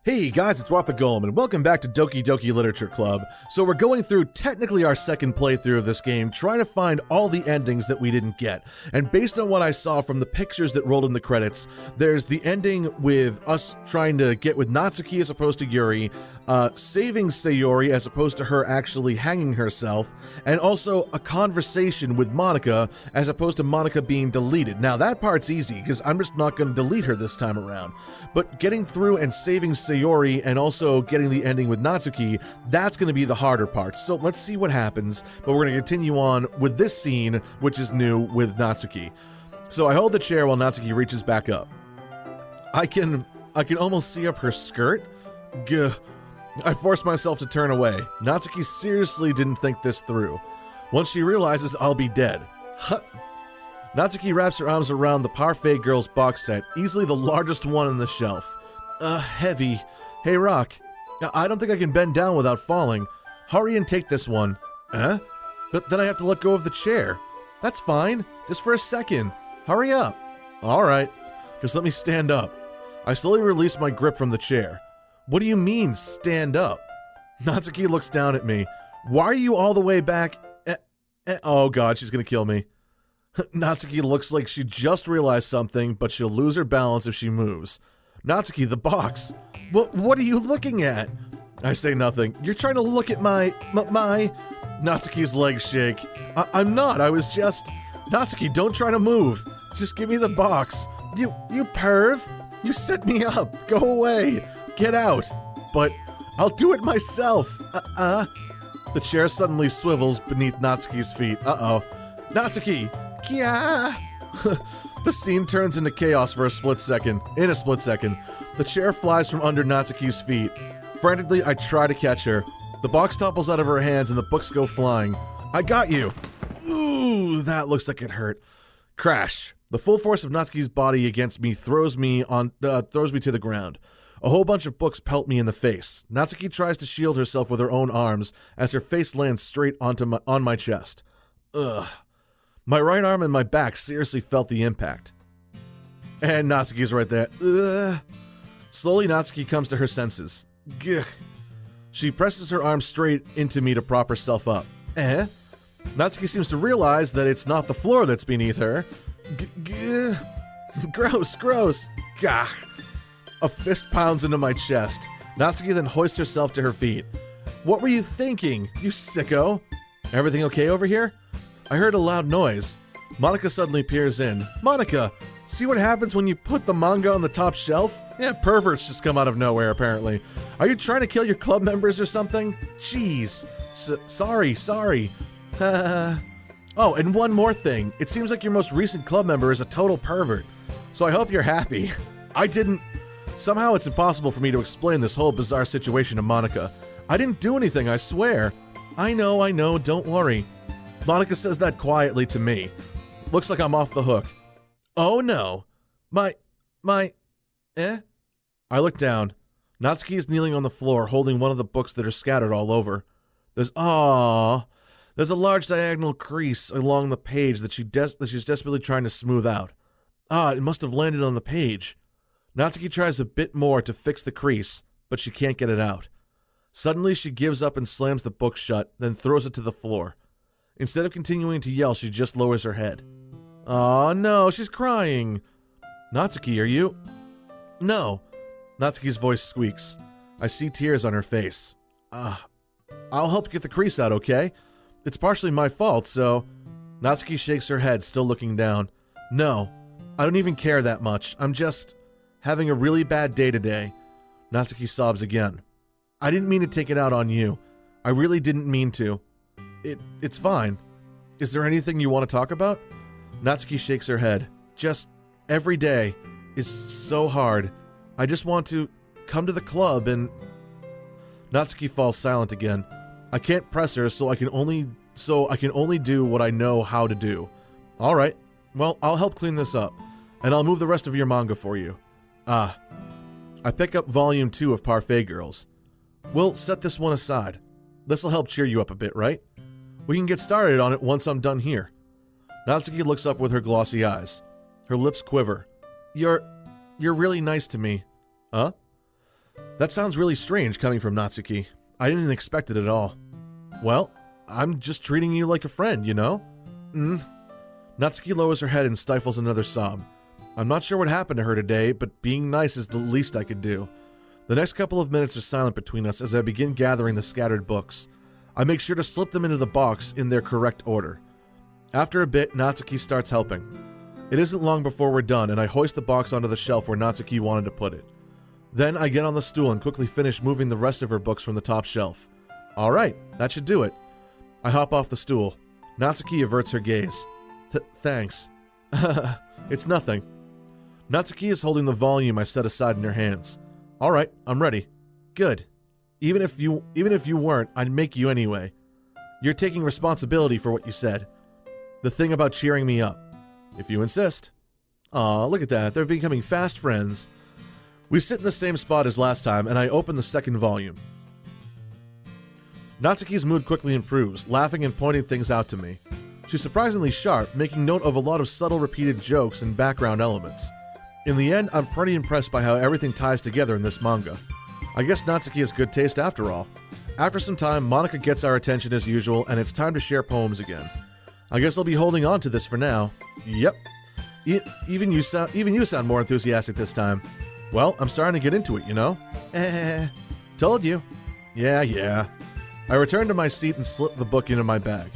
Hey guys, it's RockTheGolem, and welcome back to Doki Doki Literature Club. So we're going through technically our second playthrough of this game, trying to find all the endings that we didn't get. And based on what I saw from the pictures that rolled in the credits, there's the ending with us trying to get with Natsuki as opposed to Yuri, saving Sayori as opposed to her actually hanging herself, and also a conversation with Monika as opposed to Monika being deleted. Now that part's easy, because I'm just not going to delete her this time around. But getting through and saving Sayori and also getting the ending with Natsuki, that's going to be the harder part. So let's see what happens, but we're going to continue on with this scene, which is new with Natsuki. So I hold the chair while Natsuki reaches back up. I can almost see up her skirt. Gah. I force myself to turn away. Natsuki seriously didn't think this through. Once she realizes I'll be dead. Hut. Natsuki wraps her arms around the Parfait Girls box set, easily the largest one on the shelf. Heavy. Hey, Rock. I don't think I can bend down without falling. Hurry and take this one. But then I have to let go of the chair. That's fine. Just for a second. Hurry up. All right. Just let me stand up. I slowly release my grip from the chair. What do you mean, stand up? Natsuki looks down at me. Why are you all the way back? Oh god, she's gonna kill me. Natsuki looks like she just realized something, but she'll lose her balance if she moves. Natsuki, the box. What are you looking at? I say nothing. You're trying to look at my... Natsuki's legs shake. I'm not, I was just... Natsuki, don't try to move. Just give me the box. You perv. You set me up. Go away. Get out. But I'll do it myself. The chair suddenly swivels beneath Natsuki's feet. Natsuki! Kia! The scene turns into chaos for a split second. In a split second, the chair flies from under Natsuki's feet. Frantically, I try to catch her. The box topples out of her hands and the books go flying. I got you! Ooh, that looks like it hurt. Crash. The full force of Natsuki's body against me throws me to the ground. A whole bunch of books pelt me in the face. Natsuki tries to shield herself with her own arms as her face lands straight on my chest. Ugh. My right arm and my back seriously felt the impact. And Natsuki's right there. Ugh. Slowly, Natsuki comes to her senses. Gah. She presses her arm straight into me to prop herself up. Natsuki seems to realize that it's not the floor that's beneath her. Gross, gross. Gah. A fist pounds into my chest. Natsuki then hoists herself to her feet. What were you thinking, you sicko? Everything okay over here? I heard a loud noise. Monika suddenly peers in. Monika, see what happens when you put the manga on the top shelf? Yeah, perverts just come out of nowhere, apparently. Are you trying to kill your club members or something? Jeez. Sorry. Oh, and one more thing. It seems like your most recent club member is a total pervert. So I hope you're happy. Somehow it's impossible for me to explain this whole bizarre situation to Monika. I didn't do anything, I swear. I know, don't worry. Monika says that quietly to me. Looks like I'm off the hook. Oh no. I look down. Natsuki is kneeling on the floor, holding one of the books that are scattered all over. There's a large diagonal crease along the page that she's desperately trying to smooth out. It must have landed on the page. Natsuki tries a bit more to fix the crease, but she can't get it out. Suddenly, she gives up and slams the book shut, then throws it to the floor. Instead of continuing to yell, she just lowers her head. Oh no, she's crying. Natsuki, are you? No. Natsuki's voice squeaks. I see tears on her face. I'll help get the crease out, okay? It's partially my fault, so... Natsuki shakes her head, still looking down. No, I don't even care that much. I'm just... having a really bad day today. Natsuki sobs again. I didn't mean to take it out on you. I really didn't mean to. It's fine. Is there anything you want to talk about? Natsuki shakes her head. Just every day is so hard. I just want to come to the club and... Natsuki falls silent again. I can't press her, so I can only do what I know how to do. All right. Well, I'll help clean this up, and I'll move the rest of your manga for you. I pick up volume 2 of Parfait Girls. We'll set this one aside. This'll help cheer you up a bit, right? We can get started on it once I'm done here. Natsuki looks up with her glossy eyes. Her lips quiver. You're really nice to me. Huh? That sounds really strange coming from Natsuki. I didn't expect it at all. Well, I'm just treating you like a friend, you know? Natsuki lowers her head and stifles another sob. I'm not sure what happened to her today, but being nice is the least I could do. The next couple of minutes are silent between us as I begin gathering the scattered books. I make sure to slip them into the box in their correct order. After a bit, Natsuki starts helping. It isn't long before we're done, and I hoist the box onto the shelf where Natsuki wanted to put it. Then I get on the stool and quickly finish moving the rest of her books from the top shelf. Alright, that should do it. I hop off the stool. Natsuki averts her gaze. Thanks. It's nothing. Natsuki is holding the volume I set aside in her hands. Alright, I'm ready. Good. Even if you weren't, I'd make you anyway. You're taking responsibility for what you said. The thing about cheering me up. If you insist. Aw, look at that. They're becoming fast friends. We sit in the same spot as last time, and I open the second volume. Natsuki's mood quickly improves, laughing and pointing things out to me. She's surprisingly sharp, making note of a lot of subtle repeated jokes and background elements. In the end, I'm pretty impressed by how everything ties together in this manga. I guess Natsuki has good taste after all. After some time, Monika gets our attention as usual, and it's time to share poems again. I guess I'll be holding on to this for now. Yep. Even you sound more enthusiastic this time. Well, I'm starting to get into it, you know? Told you. Yeah. I return to my seat and slip the book into my bag.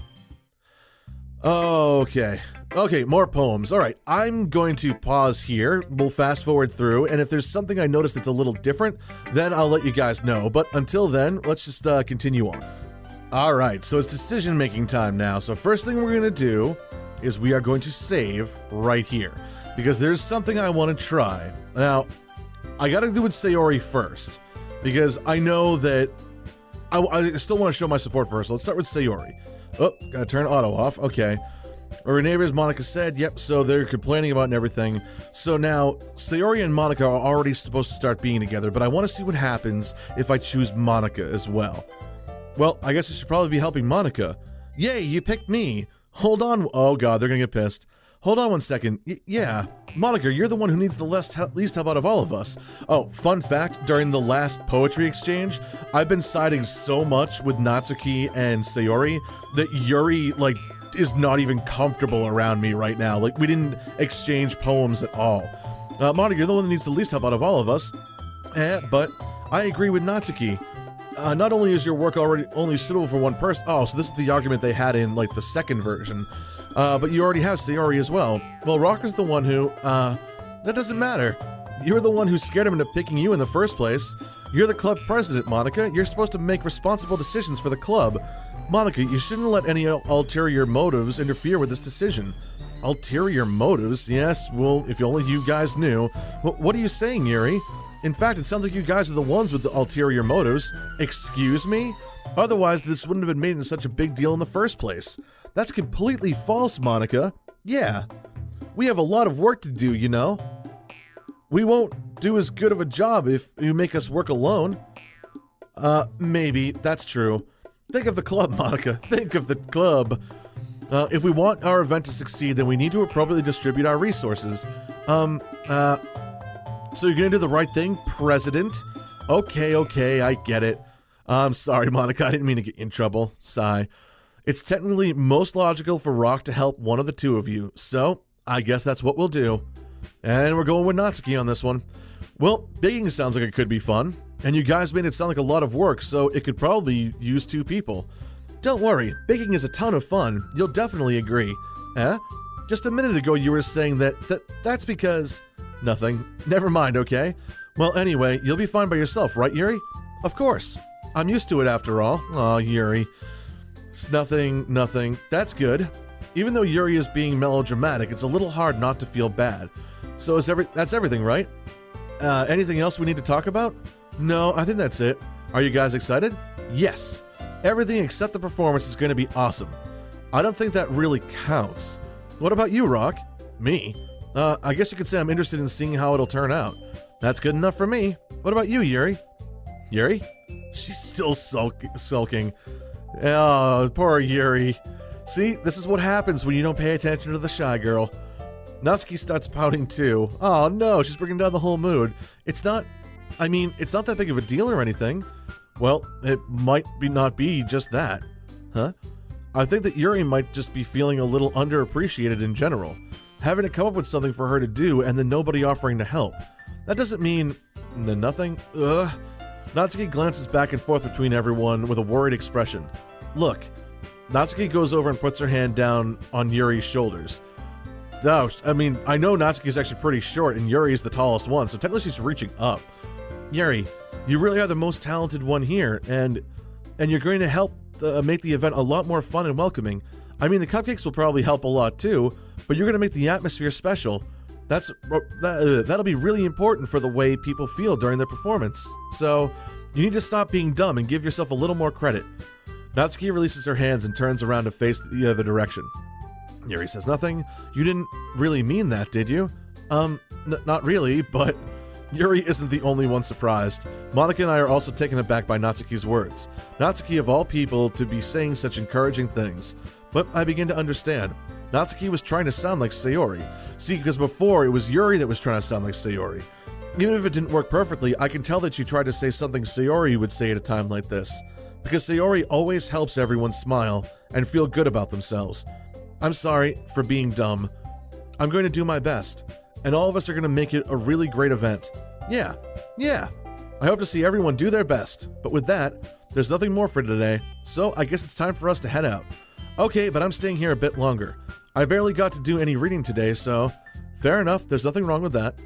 Okay, more poems. Alright, I'm going to pause here. We'll fast forward through, and if there's something I notice that's a little different, then I'll let you guys know. But until then, let's just continue on. Alright, so it's decision-making time now. So first thing we're going to do is we are going to save right here, because there's something I want to try. Now, I gotta do with Sayori first, because I know that I still want to show my support first. So let's start with Sayori. Oh, gotta turn auto off. Okay. Her neighbors, Monika said, yep, so they're complaining about and everything. So now, Sayori and Monika are already supposed to start being together, but I want to see what happens if I choose Monika as well. Well, I guess I should probably be helping Monika. Yay, you picked me. Hold on. Oh god, they're gonna get pissed. Hold on one second. Yeah, Monika, you're the one who needs the least help out of all of us. Oh, fun fact, during the last poetry exchange, I've been siding so much with Natsuki and Sayori that Yuri, is not even comfortable around me right now. We didn't exchange poems at all. Monika, you're the one that needs the least help out of all of us. But I agree with Natsuki. Not only is your work already only suitable for one person. Oh, so this is the argument they had in, the second version. But you already have Sayori as well. Well, Rock is the one who, that doesn't matter. You're the one who scared him into picking you in the first place. You're the club president, Monika. You're supposed to make responsible decisions for the club. Monika, you shouldn't let any ulterior motives interfere with this decision. Ulterior motives? Yes, well, if only you guys knew. What are you saying, Yuri? In fact, it sounds like you guys are the ones with the ulterior motives. Excuse me? Otherwise, this wouldn't have been made into such a big deal in the first place. That's completely false, Monika. Yeah. We have a lot of work to do, you know? We won't do as good of a job if you make us work alone. Maybe. That's true. Think of the club, Monika. Think of the club. If we want our event to succeed, then we need to appropriately distribute our resources. So you're gonna do the right thing, President? Okay, I get it. I'm sorry, Monika, I didn't mean to get you in trouble. Sigh. It's technically most logical for Rock to help one of the two of you, so I guess that's what we'll do. And we're going with Natsuki on this one. Well, baking sounds like it could be fun, and you guys made it sound like a lot of work, so it could probably use 2 people. Don't worry, baking is a ton of fun. You'll definitely agree. Just a minute ago you were saying that's because... Nothing. Never mind, okay? Well, anyway, you'll be fine by yourself, right, Yuri? Of course. I'm used to it after all. Aw, Yuri. It's nothing. That's good. Even though Yuri is being melodramatic, it's a little hard not to feel bad. So that's everything, right? Anything else we need to talk about? No, I think that's it. Are you guys excited? Yes. Everything except the performance is going to be awesome. I don't think that really counts. What about you, Rock? Me? I guess you could say I'm interested in seeing how it'll turn out. That's good enough for me. What about you, Yuri? Yuri? She's still sulking. Oh, poor Yuri. See, this is what happens when you don't pay attention to the shy girl. Natsuki starts pouting too. Oh no, she's bringing down the whole mood. It's not I mean, it's not that big of a deal or anything. Well, it might not be just that. Huh? I think that Yuri might just be feeling a little underappreciated in general. Having to come up with something for her to do and then nobody offering to help. That doesn't mean nothing. Ugh. Natsuki glances back and forth between everyone with a worried expression. Look. Natsuki goes over and puts her hand down on Yuri's shoulders. No, I mean, I know Natsuki's actually pretty short and Yuri's the tallest one, so technically she's reaching up. Yuri, you really are the most talented one here, and you're going to help make the event a lot more fun and welcoming. I mean, the cupcakes will probably help a lot too, but you're going to make the atmosphere special. That'll be really important for the way people feel during their performance. So, you need to stop being dumb and give yourself a little more credit. Natsuki releases her hands and turns around to face the other direction. Yuri says nothing. You didn't really mean that, did you? Not really, but Yuri isn't the only one surprised. Monica and I are also taken aback by Natsuki's words. Natsuki, of all people, to be saying such encouraging things. But I begin to understand. Natsuki was trying to sound like Sayori. See, because before it was Yuri that was trying to sound like Sayori. Even if it didn't work perfectly, I can tell that she tried to say something Sayori would say at a time like this. Because Sayori always helps everyone smile and feel good about themselves. I'm sorry for being dumb. I'm going to do my best. And all of us are going to make it a really great event. Yeah. I hope to see everyone do their best. But with that, there's nothing more for today. So I guess it's time for us to head out. Okay, but I'm staying here a bit longer. I barely got to do any reading today, so fair enough, there's nothing wrong with that.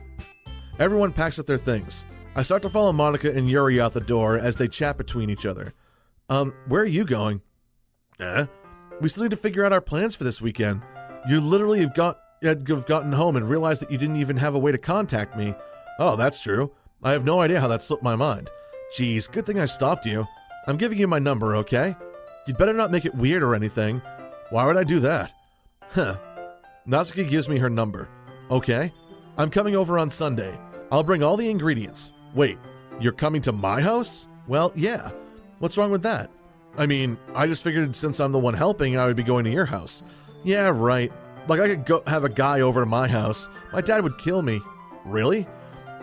Everyone packs up their things. I start to follow Monica and Yuri out the door as they chat between each other. Where are you going? We still need to figure out our plans for this weekend. You literally have gotten home and realized that you didn't even have a way to contact me. Oh, that's true. I have no idea how that slipped my mind. Geez, good thing I stopped you. I'm giving you my number, okay? You'd better not make it weird or anything. Why would I do that? Natsuki gives me her number. Okay. I'm coming over on Sunday. I'll bring all the ingredients. Wait, you're coming to my house? Well, yeah. What's wrong with that? I mean, I just figured since I'm the one helping, I would be going to your house. Yeah, right. Like, I could go have a guy over to my house. My dad would kill me. Really?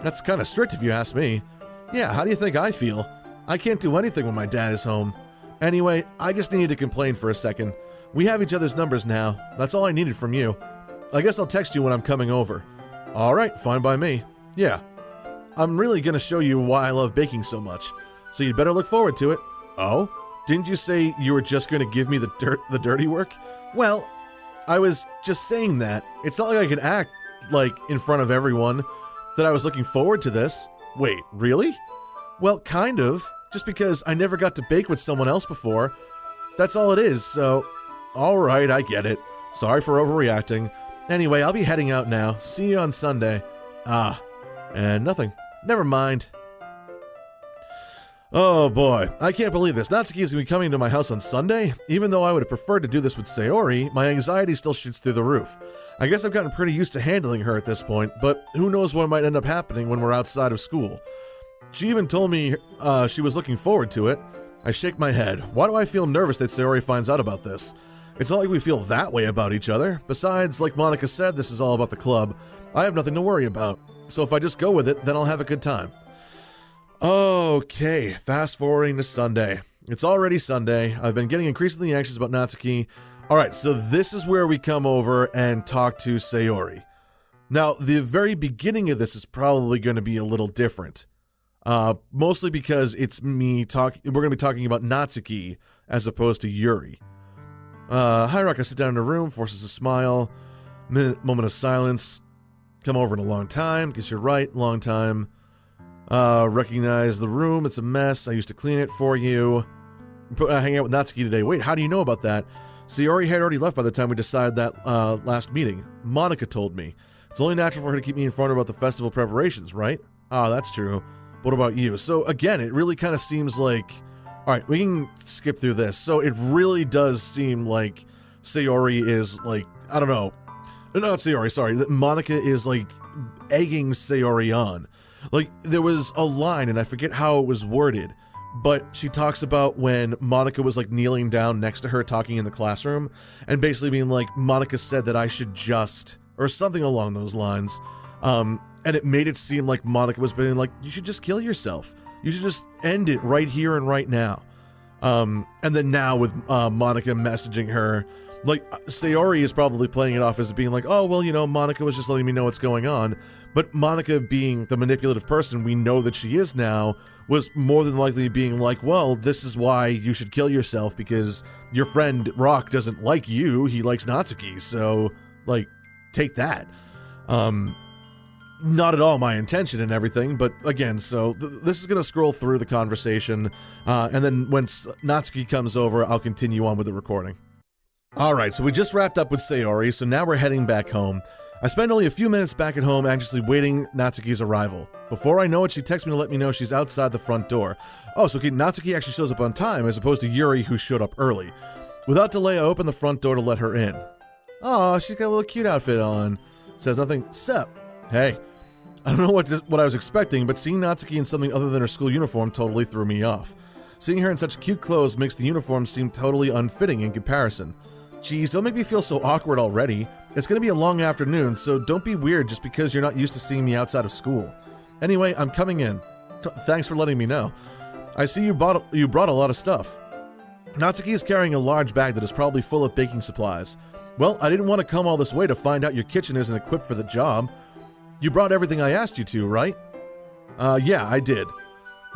That's kind of strict if you ask me. Yeah, how do you think I feel? I can't do anything when my dad is home. Anyway, I just needed to complain for a second. We have each other's numbers now. That's all I needed from you. I guess I'll text you when I'm coming over. Alright, fine by me. Yeah. I'm really gonna show you why I love baking so much. So you'd better look forward to it. Oh? Didn't you say you were just gonna give me the dirty work? Well, I was just saying that. It's not like I can act, like, in front of everyone that I was looking forward to this. Wait, really? Well, kind of. Just because I never got to bake with someone else before. That's all it is, so... Alright, I get it. Sorry for overreacting. Anyway, I'll be heading out now. See you on Sunday. And nothing. Never mind. Oh boy, I can't believe this. Natsuki is going to be coming to my house on Sunday? Even though I would have preferred to do this with Sayori, my anxiety still shoots through the roof. I guess I've gotten pretty used to handling her at this point, but who knows what might end up happening when we're outside of school. She even told me she was looking forward to it. I shake my head. Why do I feel nervous that Sayori finds out about this? It's not like we feel that way about each other. Besides, like Monica said, this is all about the club. I have nothing to worry about. So if I just go with it, then I'll have a good time. Okay, fast forwarding to Sunday. It's already Sunday. I've been getting increasingly anxious about Natsuki. Alright, so this is where we come over and talk to Sayori. Now, the very beginning of this is probably going to be a little different. Mostly because it's we're going to be talking about Natsuki as opposed to Yuri. Hi, Rock. I sit down in a room, forces a smile. Moment of silence. Come over in a long time. Guess you're right, long time. Recognize the room. It's a mess. I used to clean it for you. Hang out with Natsuki today. Wait, how do you know about that? Sayori had already left by the time we decided that last meeting. Monica told me. It's only natural for her to keep me informed about the festival preparations, right? Ah, that's true. What about you? So again, it really kind of seems like... Alright, we can skip through this. So it really does seem like Sayori is like, I don't know. Not Sayori, sorry. That Monica is like egging Sayori on. Like, there was a line, and I forget how it was worded, but she talks about when Monica was like kneeling down next to her talking in the classroom, and basically being like, Monica said that I should just, or something along those lines. and it made it seem like Monica was being like, you should just kill yourself. You should just end it right here and right now. And then now with Monica messaging her, like, Sayori is probably playing it off as being like, oh, well, you know, Monica was just letting me know what's going on. But Monica, being the manipulative person we know that she is now, was more than likely being like, well, this is why you should kill yourself, because your friend Rock doesn't like you, he likes Natsuki, so, like, take that. Not at all my intention and everything, but again, so this is going to scroll through the conversation, and then when Natsuki comes over, I'll continue on with the recording. Alright, so we just wrapped up with Sayori, so now we're heading back home. I spend only a few minutes back at home anxiously waiting Natsuki's arrival. Before I know it, she texts me to let me know she's outside the front door. Oh, so Natsuki actually shows up on time, as opposed to Yuri, who showed up early. Without delay, I open the front door to let her in. Oh, she's got a little cute outfit on. Says nothing. Sup? Hey. I don't know what I was expecting, but seeing Natsuki in something other than her school uniform totally threw me off. Seeing her in such cute clothes makes the uniform seem totally unfitting in comparison. Geez, don't make me feel so awkward already. It's gonna be a long afternoon, so don't be weird just because you're not used to seeing me outside of school. Anyway, I'm coming in. Thanks for letting me know. I see you brought a lot of stuff. Natsuki is carrying a large bag that is probably full of baking supplies. Well, I didn't want to come all this way to find out your kitchen isn't equipped for the job. You brought everything I asked you to, right? Yeah, I did.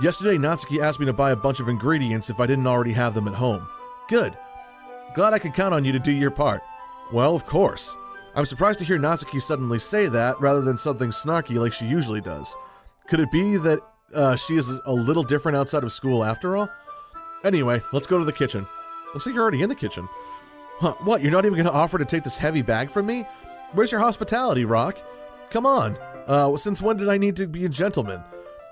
Yesterday, Natsuki asked me to buy a bunch of ingredients if I didn't already have them at home. Good. Glad I could count on you to do your part. Well, of course. I'm surprised to hear Natsuki suddenly say that rather than something snarky like she usually does. Could it be that she is a little different outside of school after all? Anyway, let's go to the kitchen. Looks like you're already in the kitchen. Huh, what, you're not even going to offer to take this heavy bag from me? Where's your hospitality, Rock? Come on. Since when did I need to be a gentleman?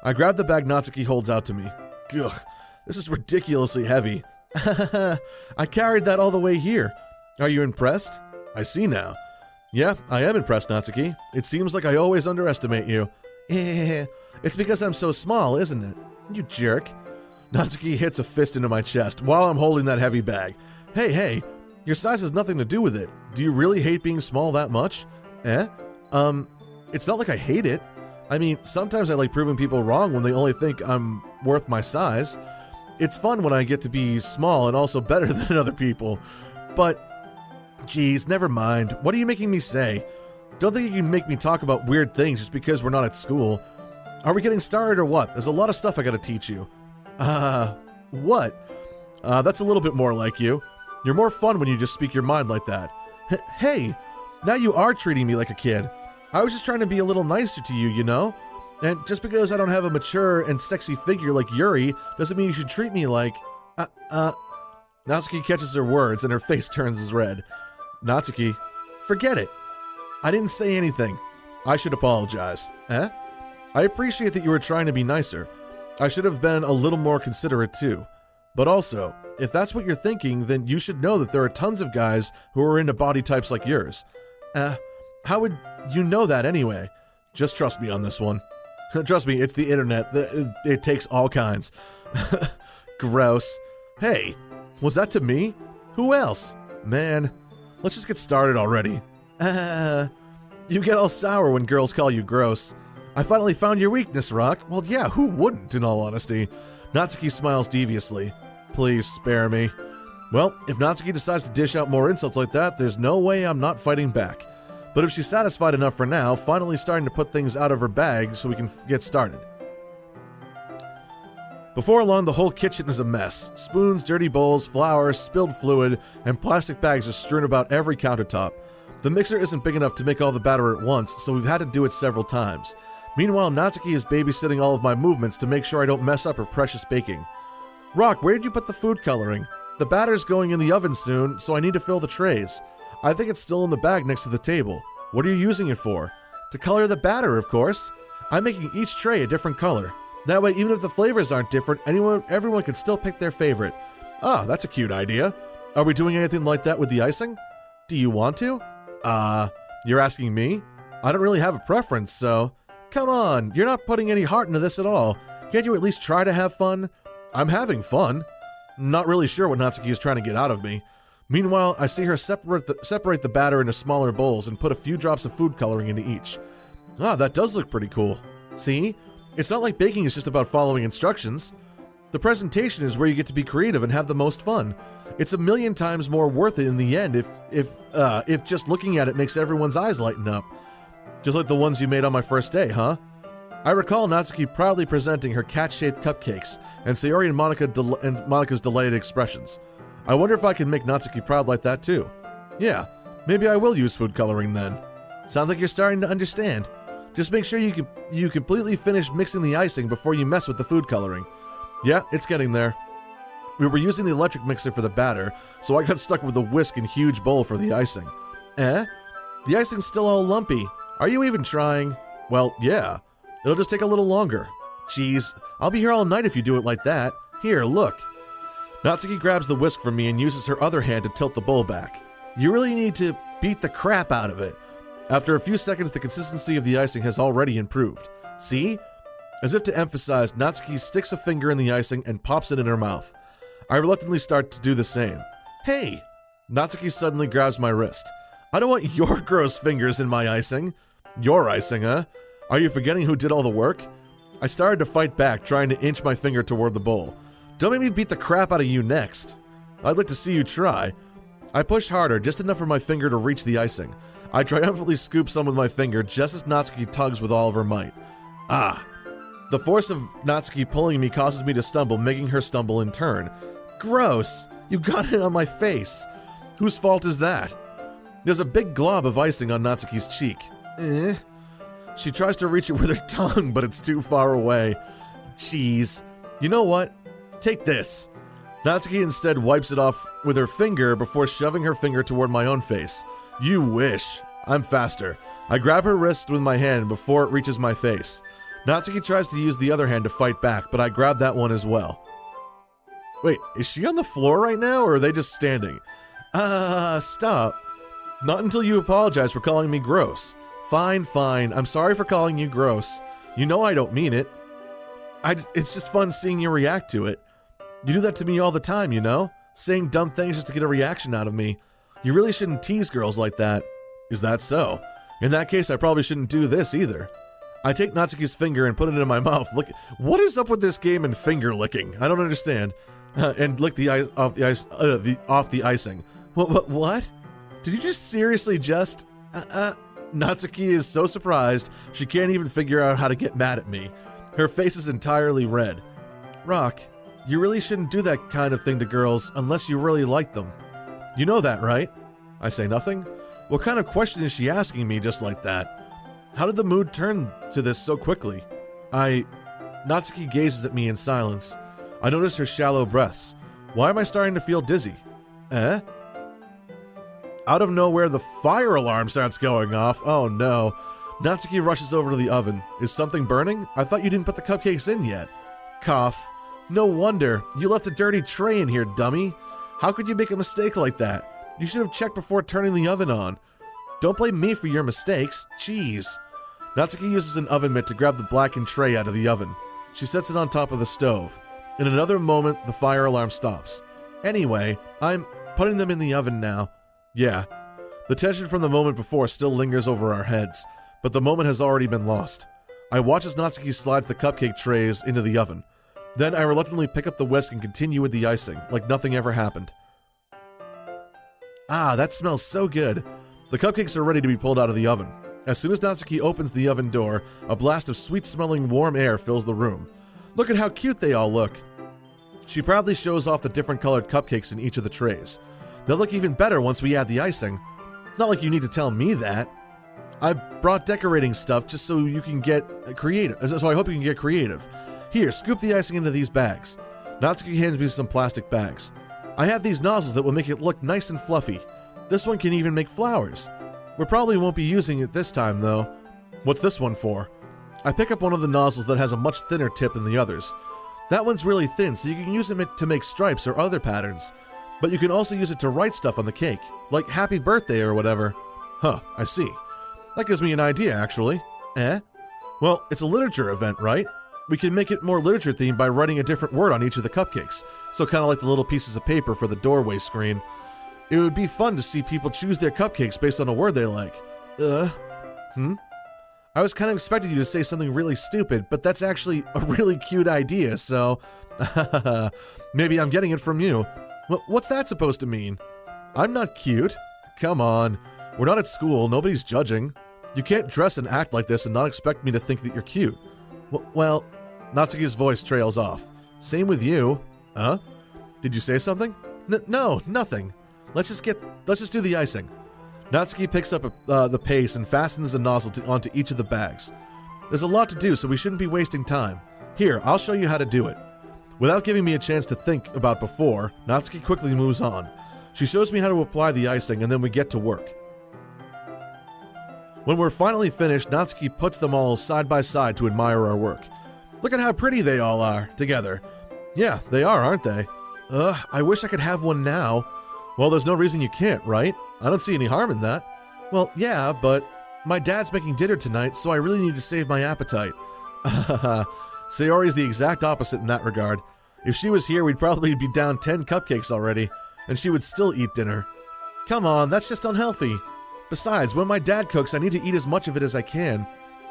I grab the bag Natsuki holds out to me. Ugh, this is ridiculously heavy. I carried that all the way here. Are you impressed? I see now. Yeah, I am impressed, Natsuki. It seems like I always underestimate you. It's because I'm so small, isn't it? You jerk. Natsuki hits a fist into my chest while I'm holding that heavy bag. Hey, your size has nothing to do with it. Do you really hate being small that much? It's not like I hate it. I mean, sometimes I like proving people wrong when they only think I'm worth my size. It's fun when I get to be small and also better than other people. But, geez, never mind. What are you making me say? Don't think you can make me talk about weird things just because we're not at school. Are we getting started or what? There's a lot of stuff I gotta teach you. What? That's a little bit more like you. You're more fun when you just speak your mind like that. Hey, now you are treating me like a kid. I was just trying to be a little nicer to you, you know? And just because I don't have a mature and sexy figure like Yuri doesn't mean you should treat me like... Natsuki catches her words and her face turns red. Natsuki, forget it. I didn't say anything. I should apologize. I appreciate that you were trying to be nicer. I should have been a little more considerate too. But also, if that's what you're thinking, then you should know that there are tons of guys who are into body types like yours. How would you know that anyway? Just trust me on this one. Trust me, it's the internet. It takes all kinds. Gross. Hey, was that to me? Who else? Man, let's just get started already. You get all sour when girls call you gross. I finally found your weakness, Rock. Well, yeah, who wouldn't, in all honesty? Natsuki smiles deviously. Please spare me. Well, if Natsuki decides to dish out more insults like that, there's no way I'm not fighting back. But if she's satisfied enough for now, finally starting to put things out of her bag so we can get started. Before long, the whole kitchen is a mess. Spoons, dirty bowls, flour, spilled fluid, and plastic bags are strewn about every countertop. The mixer isn't big enough to make all the batter at once, so we've had to do it several times. Meanwhile, Natsuki is babysitting all of my movements to make sure I don't mess up her precious baking. Rock, where did you put the food coloring? The batter's going in the oven soon, so I need to fill the trays. I think it's still in the bag next to the table. What are you using it for? To color the batter, of course. I'm making each tray a different color. That way, even if the flavors aren't different, everyone can still pick their favorite. Ah, that's a cute idea. Are we doing anything like that with the icing? Do you want to? You're asking me? I don't really have a preference, so... Come on, you're not putting any heart into this at all. Can't you at least try to have fun? I'm having fun. Not really sure what Natsuki is trying to get out of me. Meanwhile, I see her separate the batter into smaller bowls and put a few drops of food coloring into each. Ah, that does look pretty cool. See? It's not like baking is just about following instructions. The presentation is where you get to be creative and have the most fun. It's a million times more worth it in the end if just looking at it makes everyone's eyes lighten up. Just like the ones you made on my first day, huh? I recall Natsuki proudly presenting her cat-shaped cupcakes and Sayori and Monica's delighted expressions. I wonder if I can make Natsuki proud like that too. Yeah, maybe I will use food coloring then. Sounds like you're starting to understand. Just make sure you completely finish mixing the icing before you mess with the food coloring. Yeah, it's getting there. We were using the electric mixer for the batter, so I got stuck with a whisk and huge bowl for the icing. Eh? The icing's still all lumpy. Are you even trying? Well, yeah. It'll just take a little longer. Jeez, I'll be here all night if you do it like that. Here, look. Natsuki grabs the whisk from me and uses her other hand to tilt the bowl back. You really need to beat the crap out of it. After a few seconds, the consistency of the icing has already improved. See? As if to emphasize, Natsuki sticks a finger in the icing and pops it in her mouth. I reluctantly start to do the same. Hey! Natsuki suddenly grabs my wrist. I don't want your gross fingers in my icing. Your icing, huh? Are you forgetting who did all the work? I started to fight back, trying to inch my finger toward the bowl. Don't make me beat the crap out of you next. I'd like to see you try. I pushed harder, just enough for my finger to reach the icing. I triumphantly scoop some with my finger just as Natsuki tugs with all of her might. Ah. The force of Natsuki pulling me causes me to stumble, making her stumble in turn. Gross! You got it on my face. Whose fault is that? There's a big glob of icing on Natsuki's cheek. Eh? She tries to reach it with her tongue, but it's too far away. Jeez. You know what? Take this. Natsuki instead wipes it off with her finger before shoving her finger toward my own face. You wish. I'm faster. I grab her wrist with my hand before it reaches my face. Natsuki tries to use the other hand to fight back, but I grab that one as well. Wait, is she on the floor right now, or are they just standing? Stop. Not until you apologize for calling me gross. Fine. I'm sorry for calling you gross. You know I don't mean it. It's just fun seeing you react to it. You do that to me all the time, you know? Saying dumb things just to get a reaction out of me. You really shouldn't tease girls like that. Is that so? In that case, I probably shouldn't do this either. I take Natsuki's finger and put it in my mouth. Look, what is up with this game and finger licking? I don't understand. And lick the ice off the icing. What? Did you just seriously just? Natsuki is so surprised she can't even figure out how to get mad at me. Her face is entirely red. Rock, you really shouldn't do that kind of thing to girls unless you really like them. You know that, right? I say nothing. What kind of question is she asking me just like that? How did the mood turn to this so quickly? Natsuki gazes at me in silence. I notice her shallow breaths. Why am I starting to feel dizzy? Eh? Out of nowhere, the fire alarm starts going off. Oh no. Natsuki rushes over to the oven. Is something burning? I thought you didn't put the cupcakes in yet. Cough. No wonder. You left a dirty tray in here, dummy. How could you make a mistake like that? You should have checked before turning the oven on. Don't blame me for your mistakes. Jeez. Natsuki uses an oven mitt to grab the blackened tray out of the oven. She sets it on top of the stove. In another moment, the fire alarm stops. Anyway, I'm putting them in the oven now. Yeah. The tension from the moment before still lingers over our heads, but the moment has already been lost. I watch as Natsuki slides the cupcake trays into the oven. Then I reluctantly pick up the whisk and continue with the icing, like nothing ever happened. Ah, that smells so good. The cupcakes are ready to be pulled out of the oven. As soon as Natsuki opens the oven door, a blast of sweet-smelling warm air fills the room. Look at how cute they all look. She proudly shows off the different colored cupcakes in each of the trays. They'll look even better once we add the icing. Not like you need to tell me that. I brought decorating stuff just so you can get creative. So I hope you can get creative. Here, scoop the icing into these bags. Natsuki hands me some plastic bags. I have these nozzles that will make it look nice and fluffy. This one can even make flowers. We probably won't be using it this time, though. What's this one for? I pick up one of the nozzles that has a much thinner tip than the others. That one's really thin, so you can use it to make stripes or other patterns. But you can also use it to write stuff on the cake, like happy birthday or whatever. Huh, I see. That gives me an idea, actually. Eh? Well, it's a literature event, right? We can make it more literature themed by writing a different word on each of the cupcakes, so kind of like the little pieces of paper for the doorway screen. It would be fun to see people choose their cupcakes based on a word they like. I was kind of expecting you to say something really stupid, but that's actually a really cute idea, so maybe I'm getting it from you. What's that supposed to mean? I'm not cute. Come on. We're not at school. Nobody's judging. You can't dress and act like this and not expect me to think that you're cute. Well, Natsuki's voice trails off. Same with you. Huh? Did you say something? No, nothing. Let's just do the icing. Natsuki picks up the pace and fastens the nozzle onto each of the bags. There's a lot to do, so we shouldn't be wasting time. Here, I'll show you how to do it. Without giving me a chance to think about before, Natsuki quickly moves on. She shows me how to apply the icing, and then we get to work. When we're finally finished, Natsuki puts them all side by side to admire our work. Look at how pretty they all are together. Yeah, they are, aren't they? I wish I could have one now. Well, there's no reason you can't, right? I don't see any harm in that. Well, yeah, but my dad's making dinner tonight, so I really need to save my appetite. Sayori's the exact opposite in that regard. If she was here, we'd probably be down 10 cupcakes already, and she would still eat dinner. Come on, that's just unhealthy. Besides, when my dad cooks, I need to eat as much of it as I can.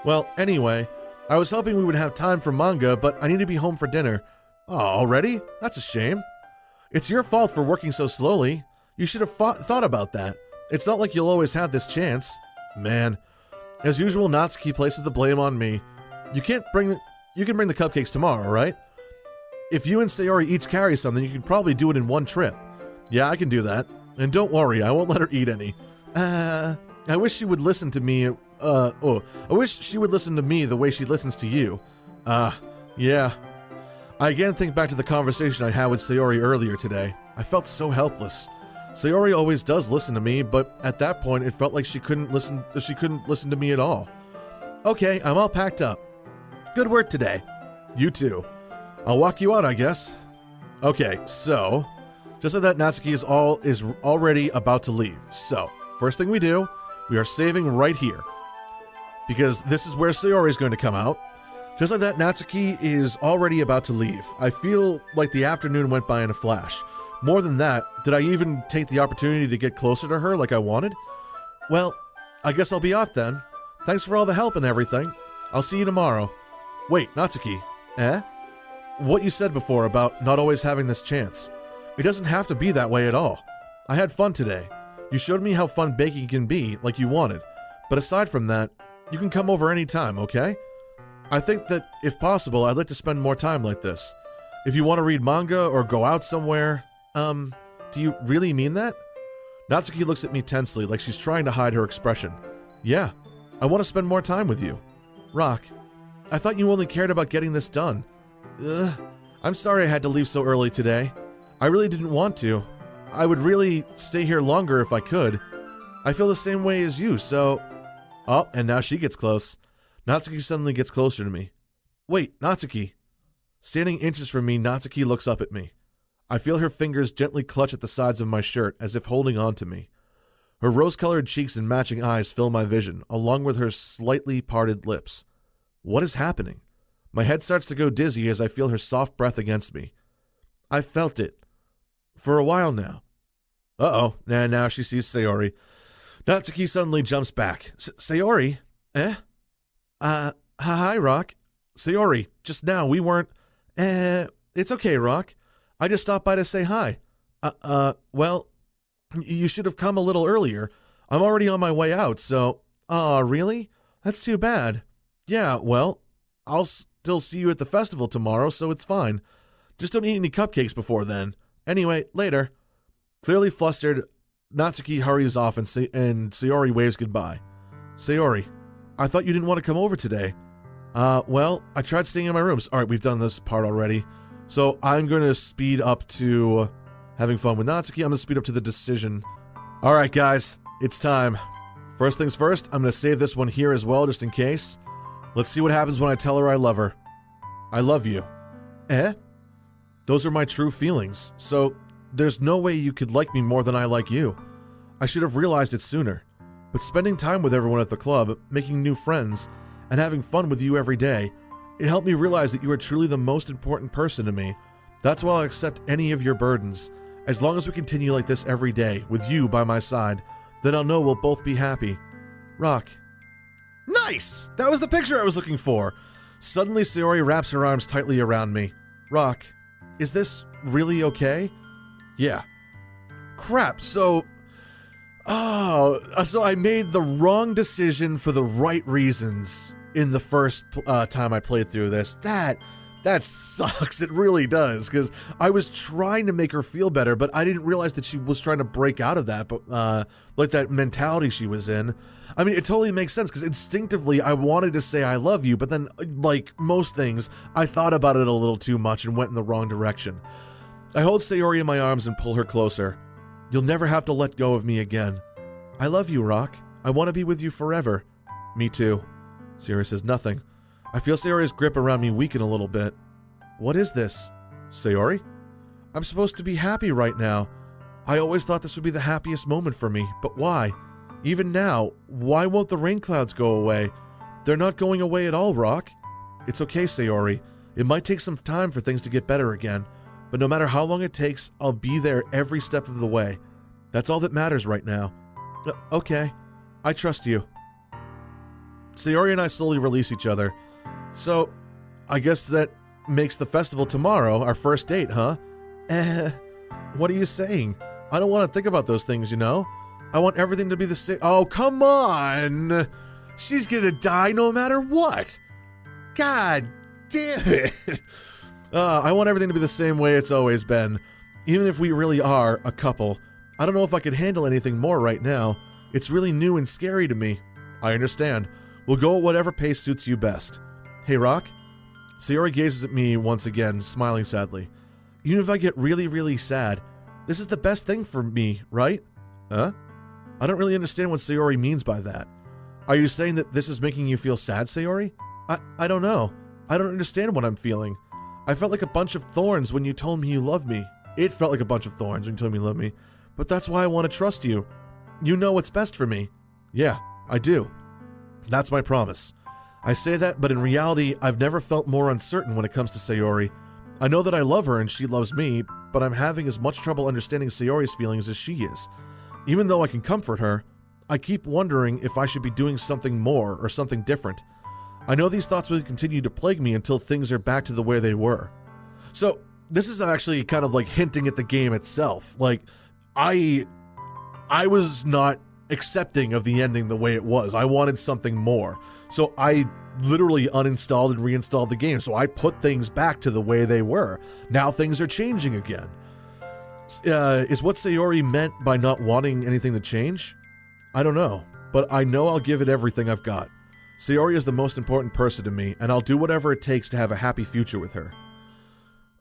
Well, anyway, I was hoping we would have time for manga, but I need to be home for dinner. Oh, already? That's a shame. It's your fault for working so slowly. You should have thought about that. It's not like you'll always have this chance. Man. As usual, Natsuki places the blame on me. You can bring the cupcakes tomorrow, right? If you and Sayori each carry something, you could probably do it in one trip. Yeah, I can do that. And don't worry, I won't let her eat any. I wish she would listen to me, I wish she would listen to me the way she listens to you. Yeah. I again think back to the conversation I had with Sayori earlier today. I felt so helpless. Sayori always does listen to me, but at that point it felt like she couldn't listen to me at all. Okay, I'm all packed up. Good work today. You too. I'll walk you out, I guess. Okay, so just like that, Natsuki is already about to leave. So, first thing we do, we are saving right here. Because this is where Sayori is going to come out. Just like that, Natsuki is already about to leave. I feel like the afternoon went by in a flash. More than that, did I even take the opportunity to get closer to her like I wanted? Well, I guess I'll be off then. Thanks for all the help and everything. I'll see you tomorrow. Wait, Natsuki. What you said before about not always having this chance. It doesn't have to be that way at all. I had fun today. You showed me how fun baking can be, like you wanted. But aside from that, you can come over anytime, okay? I think that, if possible, I'd like to spend more time like this. If you want to read manga or go out somewhere, do you really mean that? Natsuki looks at me tensely, like she's trying to hide her expression. Yeah, I want to spend more time with you. Rock, I thought you only cared about getting this done. I'm sorry I had to leave so early today. I really didn't want to. I would really stay here longer if I could. I feel the same way as you, so... Oh, and now she gets close. Natsuki suddenly gets closer to me. Wait, Natsuki. Standing inches from me, Natsuki looks up at me. I feel her fingers gently clutch at the sides of my shirt as if holding on to me. Her rose-colored cheeks and matching eyes fill my vision, along with her slightly parted lips. What is happening? My head starts to go dizzy as I feel her soft breath against me. I've felt it. For a while now. Uh-oh, and now she sees Sayori. Natsuki suddenly jumps back. Sayori? Hi, Rock. Sayori, just now, we weren't... It's okay, Rock. I just stopped by to say hi. Well, you should have come a little earlier. I'm already on my way out, so... Aw, really? That's too bad. Yeah, well, I'll still see you at the festival tomorrow, so it's fine. Just don't eat any cupcakes before then. Anyway, later. Clearly flustered, Natsuki hurries off and Sayori waves goodbye. Sayori, I thought you didn't want to come over today. Well, I tried staying in my rooms. Alright, we've done this part already. So I'm going to speed up to having fun with Natsuki. I'm going to speed up to the decision. Alright, guys, it's time. First things first, I'm going to save this one here as well, just in case. Let's see what happens when I tell her I love her. I love you. Those are my true feelings, so there's no way you could like me more than I like you. I should have realized it sooner. But spending time with everyone at the club, making new friends, and having fun with you every day, it helped me realize that you are truly the most important person to me. That's why I'll accept any of your burdens. As long as we continue like this every day, with you by my side, then I'll know we'll both be happy. Rock. Nice! That was the picture I was looking for. Suddenly, Sayori wraps her arms tightly around me. Rock, is this really okay? Yeah. Crap, so I made the wrong decision for the right reasons in the first time I played through this. That sucks. It really does, because I was trying to make her feel better, but I didn't realize that she was trying to break out of that, but like that mentality she was in. I mean, it totally makes sense, because instinctively I wanted to say I love you, but then, like most things, I thought about it a little too much and went in the wrong direction. I hold Sayori in my arms and pull her closer. You'll never have to let go of me again. I love you, Rock. I want to be with you forever. Me too. Sayori says nothing. I feel Sayori's grip around me weaken a little bit. What is this? Sayori? I'm supposed to be happy right now. I always thought this would be the happiest moment for me, but why? Even now, why won't the rain clouds go away? They're not going away at all, Rock. It's okay, Sayori. It might take some time for things to get better again, but no matter how long it takes, I'll be there every step of the way. That's all that matters right now. Okay, I trust you. Sayori and I slowly release each other. So, I guess that makes the festival tomorrow our first date, huh? What are you saying? I don't want to think about those things, you know? I want everything to be the same. Oh, come on! She's gonna die no matter what! God damn it! I want everything to be the same way it's always been. Even if we really are a couple. I don't know if I could handle anything more right now. It's really new and scary to me. I understand. We'll go at whatever pace suits you best. Hey, Rock? Sayori gazes at me once again, smiling sadly. Even if I get really, really sad, this is the best thing for me, right? Huh? I don't really understand what Sayori means by that. Are you saying that this is making you feel sad, Sayori? I don't know. I don't understand what I'm feeling. I felt like a bunch of thorns when you told me you loved me. It felt like a bunch of thorns when you told me you loved me. But that's why I want to trust you. You know what's best for me. Yeah, I do. That's my promise. I say that, but in reality, I've never felt more uncertain when it comes to Sayori. I know that I love her and she loves me, but I'm having as much trouble understanding Sayori's feelings as she is. Even though I can comfort her, I keep wondering if I should be doing something more or something different. I know these thoughts will continue to plague me until things are back to the way they were. So, this is actually kind of like hinting at the game itself. Like, I was not accepting of the ending the way it was. I wanted something more. So I literally uninstalled and reinstalled the game. So I put things back to the way they were. Now things are changing again. Is what Sayori meant by not wanting anything to change? I don't know, but I know I'll give it everything I've got. Sayori is the most important person to me, and I'll do whatever it takes to have a happy future with her.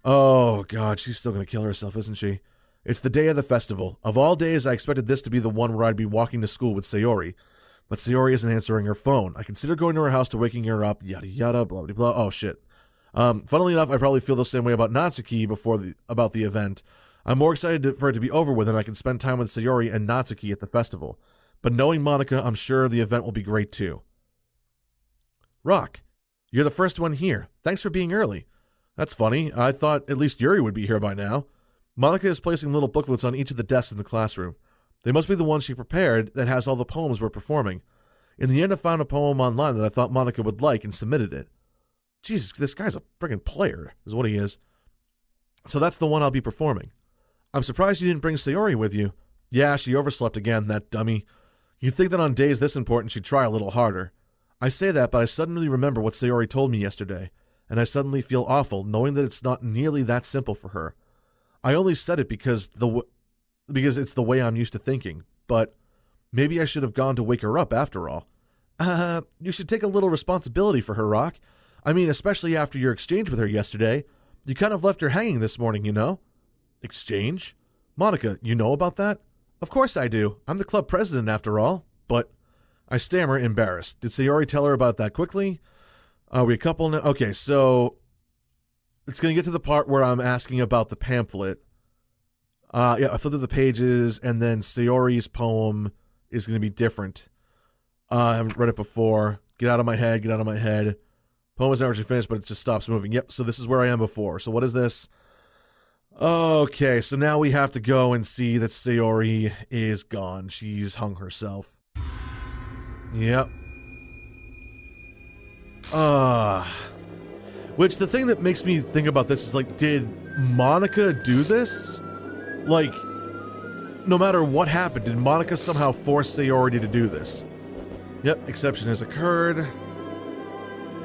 Oh God, she's still gonna kill herself, isn't she? It's the day of the festival. Of all days, I expected this to be the one where I'd be walking to school with Sayori. But Sayori isn't answering her phone. I consider going to her house to waking her up, yada yada, blah blah blah. Oh shit. Funnily enough, I probably feel the same way about Natsuki about the event. I'm more excited for it to be over with and I can spend time with Sayori and Natsuki at the festival. But knowing Monika, I'm sure the event will be great too. Rock, you're the first one here. Thanks for being early. That's funny. I thought at least Yuri would be here by now. Monika is placing little booklets on each of the desks in the classroom. They must be the ones she prepared that has all the poems we're performing. In the end, I found a poem online that I thought Monika would like and submitted it. Jesus, this guy's a friggin' player, is what he is. So that's the one I'll be performing. I'm surprised you didn't bring Sayori with you. Yeah, she overslept again, that dummy. You'd think that on days this important she'd try a little harder. I say that, but I suddenly remember what Sayori told me yesterday, and I suddenly feel awful knowing that it's not nearly that simple for her. I only said it because it's the way I'm used to thinking, but maybe I should have gone to wake her up after all. You should take a little responsibility for her, Rock. I mean, especially after your exchange with her yesterday. You kind of left her hanging this morning, you know? Exchange? Monika, you know about that? Of course I do. I'm the club president after all. But I stammer, embarrassed. Did Sayori tell her about that quickly? Are we a couple now? Okay, so it's going to get to the part where I'm asking about the pamphlet. Yeah, I flipped through the pages, and then Sayori's poem is going to be different. I haven't read it before. Get out of my head, get out of my head. Poem is never actually finished, but it just stops moving. Yep, so this is where I am before. So what is this? Okay, so now we have to go and see that Sayori is gone. She's hung herself. Yep. Which, the thing that makes me think about this is, like, did Monica do this? Like, no matter what happened, did Monica somehow force Sayori to do this? Yep, exception has occurred.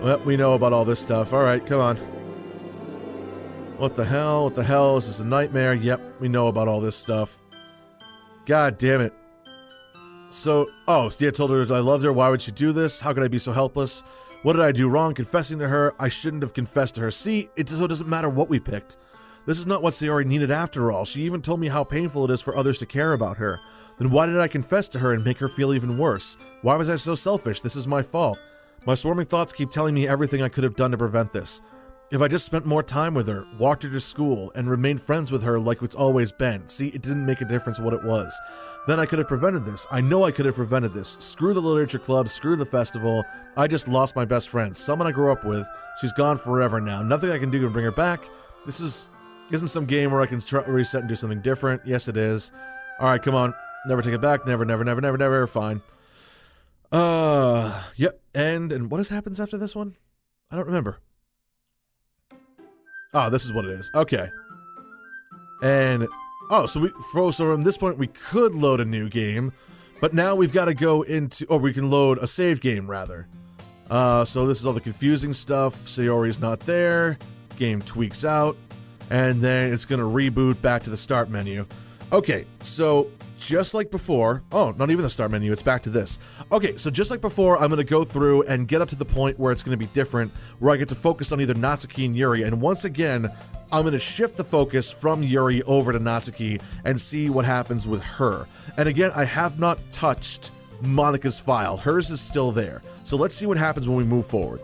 Well, we know about all this stuff. Alright, come on. What the hell? What the hell? Is this a nightmare? Yep, we know about all this stuff. God damn it. So, oh, yeah, I told her I loved her. Why would she do this? How could I be so helpless? What did I do wrong? Confessing to her? I shouldn't have confessed to her. See, it doesn't matter what we picked. This is not what Sayori needed after all. She even told me how painful it is for others to care about her. Then why did I confess to her and make her feel even worse? Why was I so selfish? This is my fault. My swarming thoughts keep telling me everything I could have done to prevent this. If I just spent more time with her, walked her to school, and remained friends with her like it's always been. See, it didn't make a difference what it was. Then I could have prevented this. I know I could have prevented this. Screw the literature club, screw the festival. I just lost my best friend, someone I grew up with. She's gone forever now. Nothing I can do to bring her back. This isn't some game where I can reset and do something different. Yes, it is. Alright, come on. Never take it back. Never, never, never, never, never. Fine. Yep. And what happens after this one? I don't remember. Oh, this is what it is. Okay. And, oh, so from this point, we could load a new game, but now we've got to go into, or we can load a save game, rather. So this is all the confusing stuff. Sayori's not there. Game tweaks out. And then it's going to reboot back to the start menu. Okay, so just like before, oh, not even the start menu, it's back to this. Okay, so just like before, I'm going to go through and get up to the point where it's going to be different, where I get to focus on either Natsuki and Yuri, and once again, I'm going to shift the focus from Yuri over to Natsuki and see what happens with her. And again, I have not touched Monica's file. Hers is still there. So let's see what happens when we move forward.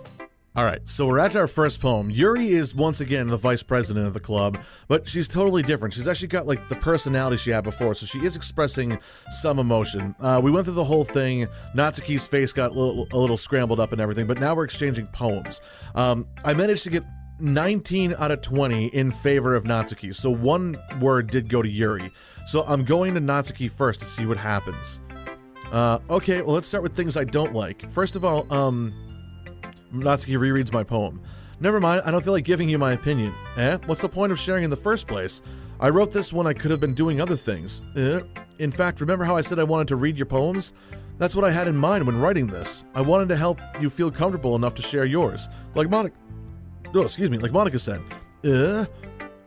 Alright, so we're at our first poem. Yuri is once again the vice president of the club, but she's totally different. She's actually got like the personality she had before, so she is expressing some emotion. We went through the whole thing. Natsuki's face got a little scrambled up and everything, but now we're exchanging poems. I managed to get 19 out of 20 in favor of Natsuki, so one word did go to Yuri. So I'm going to Natsuki first to see what happens. Okay, well let's start with things I don't like. First of all, Natsuki rereads my poem. Never mind, I don't feel like giving you my opinion. What's the point of sharing in the first place? I wrote this when I could have been doing other things. In fact, remember how I said I wanted to read your poems? That's what I had in mind when writing this. I wanted to help you feel comfortable enough to share yours. Like Monica said.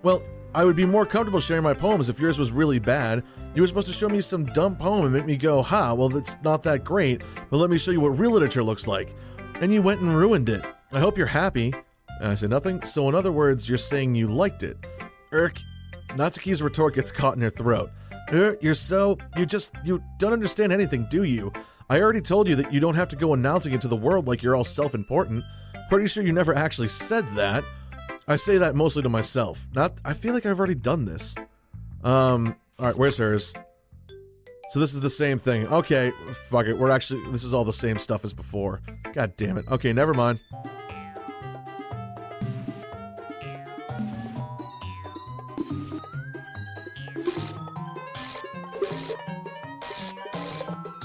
Well, I would be more comfortable sharing my poems if yours was really bad. You were supposed to show me some dumb poem and make me go, ha, well, that's not that great, but let me show you what real literature looks like. And you went and ruined it. I hope you're happy. And I said nothing. So in other words, you're saying you liked it. Natsuki's retort gets caught in her throat. You don't understand anything, do you? I already told you that you don't have to go announcing it to the world like you're all self-important. Pretty sure you never actually said that. I say that mostly to myself. I feel like I've already done this. Alright, where's hers? So this is the same thing. Okay, fuck it. This is all the same stuff as before. God damn it. Okay, never mind.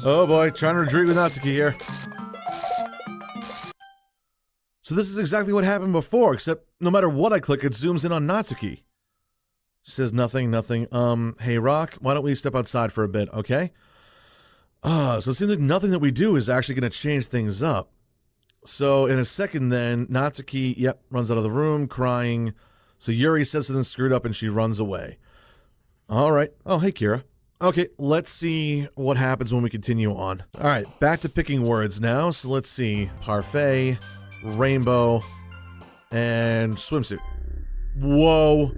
Oh boy, trying to retreat with Natsuki here. So this is exactly what happened before, except no matter what I click, it zooms in on Natsuki. She says nothing. Hey Rock, why don't we step outside for a bit, okay? So it seems like nothing that we do is actually going to change things up. So in a second then, Natsuki, runs out of the room, crying. So Yuri says something screwed up and she runs away. Alright. Oh, hey Kira. Okay, let's see what happens when we continue on. Alright, back to picking words now. So let's see. Parfait, rainbow, and swimsuit. Whoa.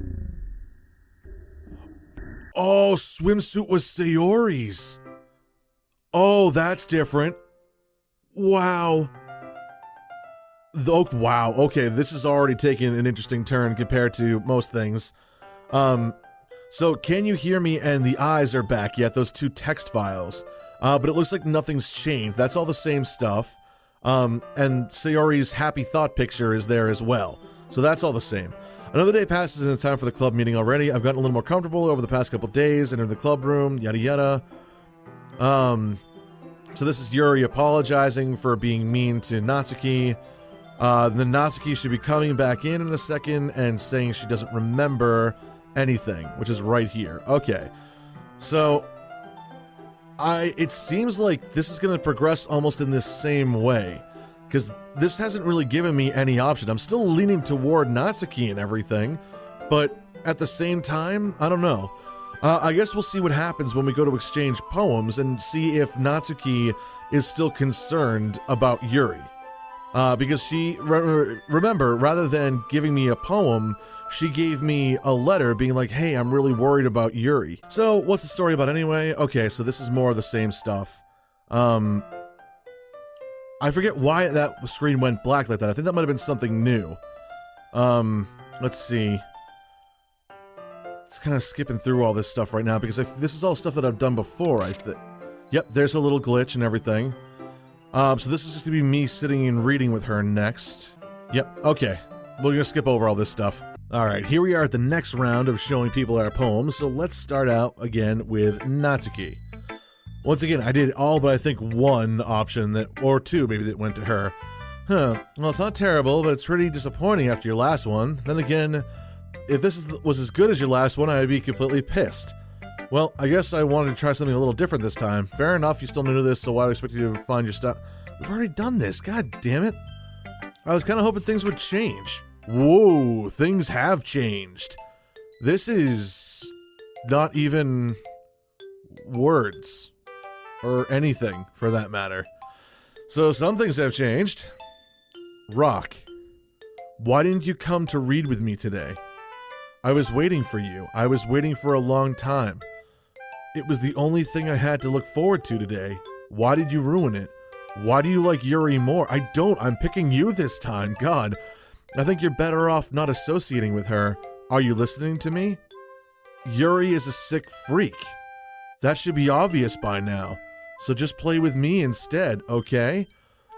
Oh, swimsuit was Sayori's. Oh, that's different. Wow. Wow. Okay, this is already taking an interesting turn compared to most things. So can you hear me? And the eyes are back yet, those two text files. But it looks like nothing's changed. That's all the same stuff. And Sayori's happy thought picture is there as well. So that's all the same. Another day passes and it's time for the club meeting already. I've gotten a little more comfortable over the past couple days, entered the club room, yada yada. So this is Yuri apologizing for being mean to Natsuki. Then Natsuki should be coming back in a second and saying she doesn't remember anything, which is right here. Okay, so it seems like this is going to progress almost in this same way, because this hasn't really given me any option. I'm still leaning toward Natsuki and everything, but at the same time, I don't know. I guess we'll see what happens when we go to exchange poems and see if Natsuki is still concerned about Yuri. Because she, remember, rather than giving me a poem, she gave me a letter being like, hey, I'm really worried about Yuri. So what's the story about anyway? Okay, so this is more of the same stuff. I forget why that screen went black like that. I think that might have been something new. Let's see. It's kind of skipping through all this stuff right now because this is all stuff that I've done before, I think. Yep, there's a little glitch and everything. So this is just gonna be me sitting and reading with her next. Yep, okay. We're gonna skip over all this stuff. Alright, here we are at the next round of showing people our poems, so let's start out again with Natsuki. Once again, I did all but I think one option or two maybe that went to her. Huh, well it's not terrible, but it's pretty disappointing after your last one. Then again, if this was as good as your last one, I'd be completely pissed. Well, I guess I wanted to try something a little different this time. Fair enough, you still new to this, so why do I expect you to find your stuff? We've already done this, god damn it. I was kind of hoping things would change. Whoa, things have changed. This is not even words. Or anything, for that matter. So some things have changed. Rock, why didn't you come to read with me today? I was waiting for you. I was waiting for a long time. It was the only thing I had to look forward to today. Why did you ruin it? Why do you like Yuri more? I don't. I'm picking you this time. God, I think you're better off not associating with her. Are you listening to me? Yuri is a sick freak. That should be obvious by now. So just play with me instead, okay?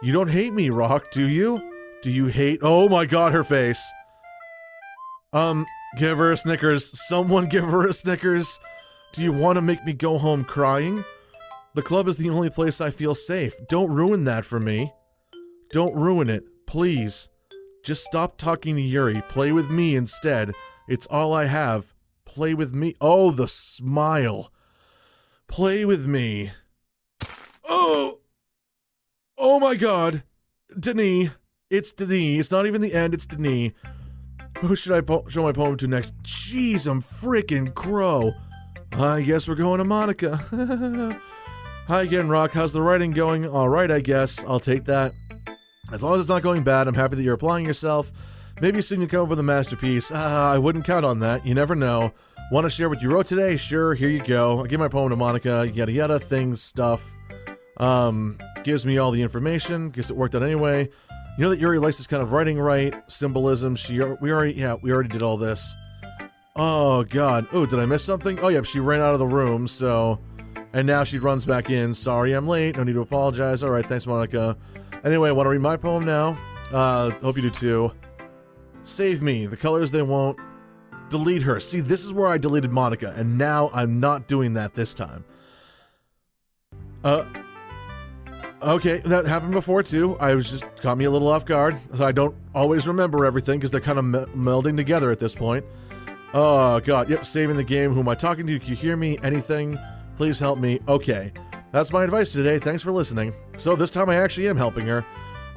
You don't hate me, Rock, do you? Do you hate— oh my god, her face. Give her a Snickers. Someone give her a Snickers. Do you want to make me go home crying? The club is the only place I feel safe. Don't ruin that for me. Don't ruin it, please. Just stop talking to Yuri. Play with me instead. It's all I have. Play with me. Oh, the smile. Play with me. Oh! Oh my god. Denis. It's Denis. It's not even the end, it's Denis. Who should I show my poem to next? Jeez, I'm frickin' crow. I guess we're going to Monica. Hi again, Rock. How's the writing going? Alright, I guess. I'll take that. As long as it's not going bad, I'm happy that you're applying yourself. Maybe soon you come up with a masterpiece. I wouldn't count on that. You never know. Want to share what you wrote today? Sure, here you go. I'll give my poem to Monica. Yada yada, things, stuff. Gives me all the information. Guess it worked out anyway. You know that Yuri likes this kind of writing, right? Symbolism. We already did all this. Oh god. Oh, did I miss something? Oh yeah, she ran out of the room, so. And now she runs back in. Sorry, I'm late. No need to apologize. Alright, thanks, Monica. Anyway, want to read my poem now? Hope you do too. Save me. The colors they won't. Delete her. See, this is where I deleted Monica, and now I'm not doing that this time. Okay, that happened before too. I was just caught me a little off guard. So I don't always remember everything because they're kind of melding together at this point. Oh god, yep, saving the game. Who am I talking to? Can you hear me? Anything? Please help me. Okay, that's my advice today. Thanks for listening. So this time I actually am helping her.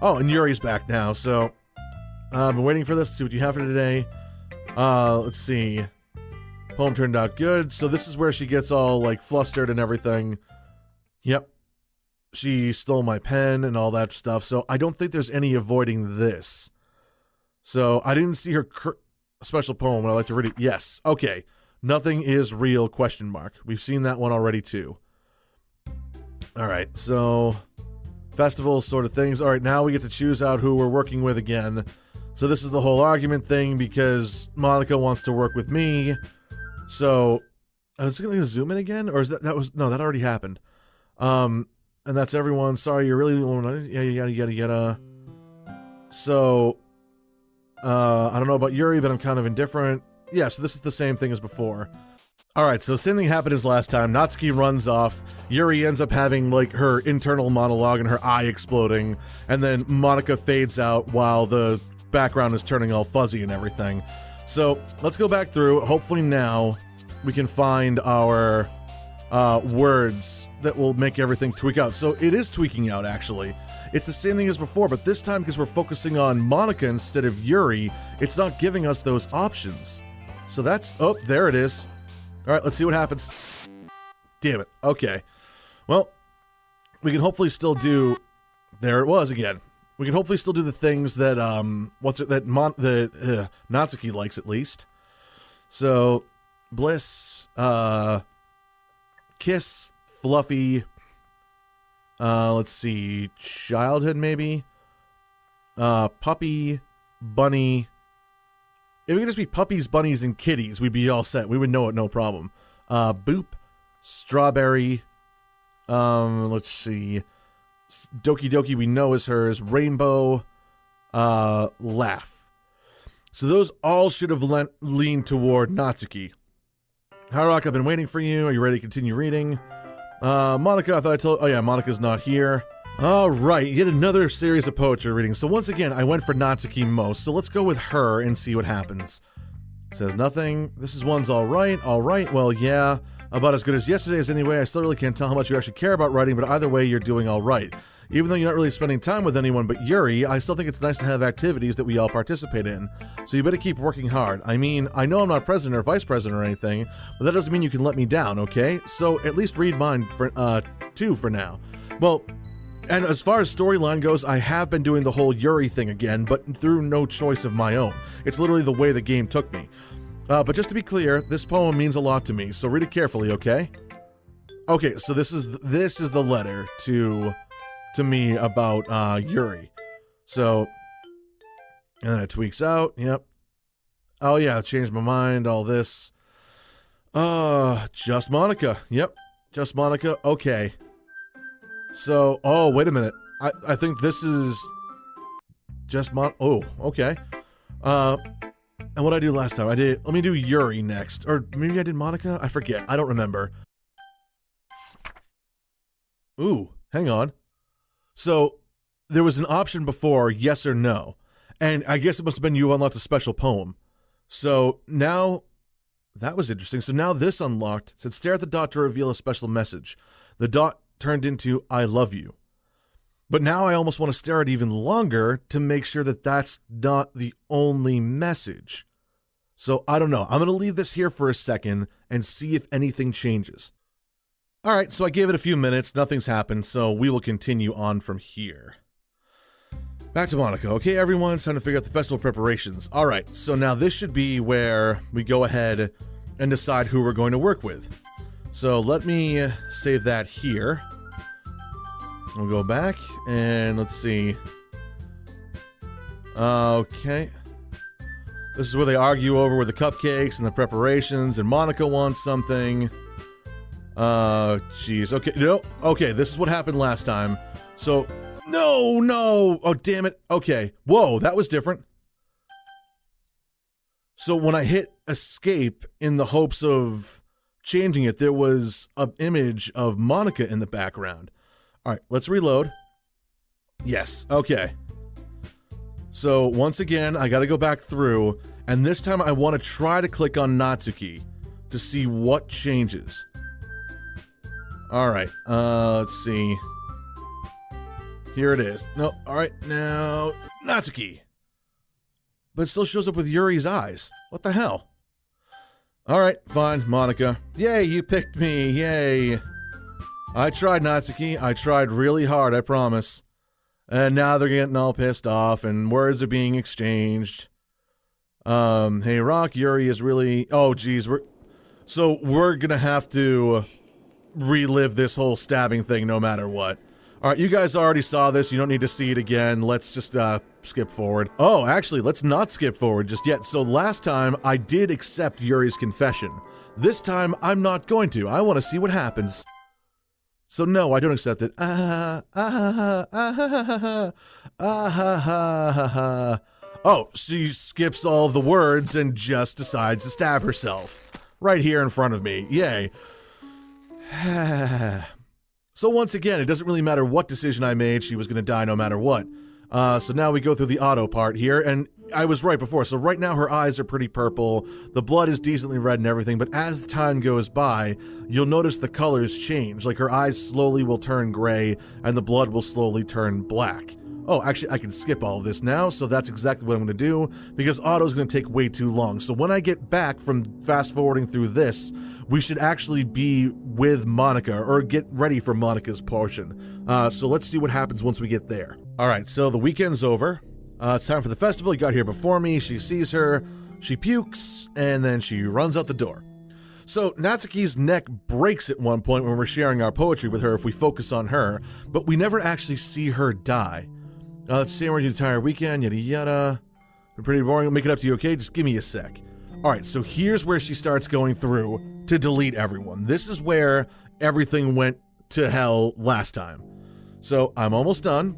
Oh, and Yuri's back now. So I've been waiting for this. Let's see what you have for today. Let's see. Poem turned out good. So this is where she gets all like flustered and everything. Yep. She stole my pen and all that stuff, so I don't think there's any avoiding this. So I didn't see her special poem. Would I like to read it? Yes. Okay. Nothing is real, question mark. We've seen that one already too. Alright, so festivals sort of things. Alright, now we get to choose out who we're working with again. So this is the whole argument thing because Monica wants to work with me. So, is it going to zoom in again? Or is no, that already happened. And that's everyone. Sorry, you're really the one. Yada. So, I don't know about Yuri, but I'm kind of indifferent. Yeah, so this is the same thing as before. Alright, so same thing happened as last time. Natsuki runs off. Yuri ends up having, like, her internal monologue and her eye exploding. And then Monica fades out while the background is turning all fuzzy and everything. So, let's go back through. Hopefully now we can find our words that will make everything tweak out. So, it is tweaking out, actually. It's the same thing as before, but this time, because we're focusing on Monica instead of Yuri, it's not giving us those options. So that's... Oh, there it is. Alright, let's see what happens. Damn it. Okay. Well, we can hopefully still do... There it was again. We can hopefully still do the things that, Natsuki likes, at least. So, Bliss, Kiss, Fluffy, let's see, Childhood, maybe? Puppy, Bunny... If it could just be puppies, bunnies, and kitties, we'd be all set. We would know it, no problem. Boop, Strawberry, let's see, Doki Doki we know is hers, Rainbow, Laugh. So those all should have leaned toward Natsuki. Haruka, I've been waiting for you. Are you ready to continue reading? Monica, I thought I told... Oh yeah, Monica's not here. Alright, yet another series of poetry readings. So once again, I went for Natsuki most, so let's go with her and see what happens. Says nothing. This is one's alright, well yeah. About as good as yesterday's anyway. I still really can't tell how much you actually care about writing, but either way, you're doing alright. Even though you're not really spending time with anyone but Yuri, I still think it's nice to have activities that we all participate in. So you better keep working hard. I mean, I know I'm not president or vice president or anything, but that doesn't mean you can let me down, okay? So at least read mine for, too for now. Well... And as far as storyline goes, I have been doing the whole Yuri thing again, but through no choice of my own. It's literally the way the game took me. But just to be clear, this poem means a lot to me, so read it carefully, okay? Okay, so this is the letter to me about Yuri. So, and then it tweaks out, yep. Oh yeah, changed my mind, all this. Just Monica, yep. Just Monica, okay. So, oh, wait a minute. I think this is just oh, okay. And what did I do last time? Let me do Yuri next. Or maybe I did Monica? I forget. I don't remember. Ooh, hang on. So, there was an option before, yes or no. And I guess it must have been you unlocked a special poem. So, now, that was interesting. So now this unlocked said, stare at the dot to reveal a special message. The dot turned into I love you. But now I almost want to stare at it even longer to make sure that that's not the only message. So I don't know. I'm going to leave this here for a second and see if anything changes. All right, so I gave it a few minutes. Nothing's happened, so we will continue on from here. Back to Monica. Okay, everyone, it's time to figure out the festival preparations. All right, so now this should be where we go ahead and decide who we're going to work with. So let me save that here. We'll go back and let's see. Okay. This is where they argue over the cupcakes and the preparations, and Monica wants something. Jeez. Okay, no. Okay, this is what happened last time. So, no. Oh, damn it. Okay. Whoa, that was different. So when I hit escape in the hopes of changing it, there was an image of Monica in the background. All right, let's reload. Yes, okay. So once again, I got to go back through, and this time I want to try to click on Natsuki to see what changes. All right, let's see. Here it is. No, all right, now Natsuki. But it still shows up with Yuri's eyes. What the hell? All right, fine, Monica. Yay, you picked me, yay. I tried, Natsuki. I tried really hard, I promise. And now they're getting all pissed off, and words are being exchanged. Hey, Rock, Yuri is really... Oh, geez, we're gonna have to relive this whole stabbing thing no matter what. All right, you guys already saw this. You don't need to see it again. Let's just skip forward. Oh, actually, let's not skip forward just yet. So last time, I did accept Yuri's confession. This time, I'm not going to. I want to see what happens. So no, I don't accept it. Oh, she skips all the words and just decides to stab herself. right here in front of me. Yay. So once again, it doesn't really matter what decision I made, she was going to die no matter what. So now we go through the auto part here, and I was right before. So right now her eyes are pretty purple, the blood is decently red and everything, but as the time goes by, you'll notice the colors change. Like her eyes slowly will turn gray, and the blood will slowly turn black. Oh, actually, I can skip all of this now, so that's exactly what I'm going to do, because auto's going to take way too long. So when I get back from fast-forwarding through this, we should actually be with Monica, or get ready for Monica's portion. So let's see what happens once we get there. Alright, so the weekend's over. It's time for the festival. You got here before me. She sees her, she pukes, and then she runs out the door. So Natsuki's neck breaks at one point when we're sharing our poetry with her if we focus on her, but we never actually see her die. Let's stay around the entire weekend, yada yada. Been pretty boring. I'll make it up to you, okay? Just give me a sec. Alright, so here's where she starts going through to delete everyone. This is where everything went to hell last time. So I'm almost done.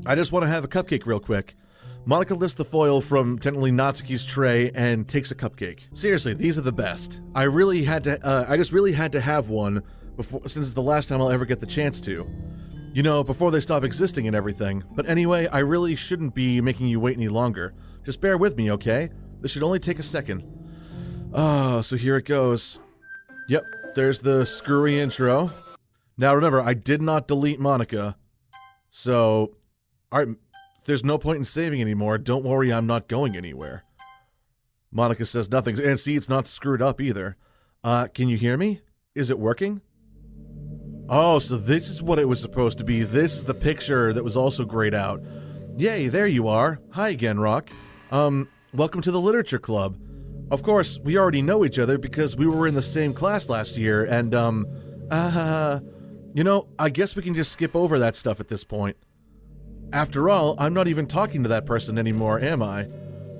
I just want to have a cupcake real quick. Monica lifts the foil from technically Natsuki's tray and takes a cupcake. Seriously, these are the best. I just really had to have one before, since it's the last time I'll ever get the chance to. You know, before they stop existing and everything. But anyway, I really shouldn't be making you wait any longer. Just bear with me, okay? This should only take a second. Oh, so here it goes. Yep, there's the screwy intro. Now remember, I did not delete Monica. So, alright, there's no point in saving anymore. Don't worry, I'm not going anywhere. Monica says nothing. And see, it's not screwed up either. Can you hear me? Is it working? Oh, so this is what it was supposed to be. This is the picture that was also grayed out. Yay, there you are. Hi again, Rock. Welcome to the Literature Club. Of course, we already know each other because we were in the same class last year, and, you know, I guess we can just skip over that stuff at this point. After all, I'm not even talking to that person anymore, am I?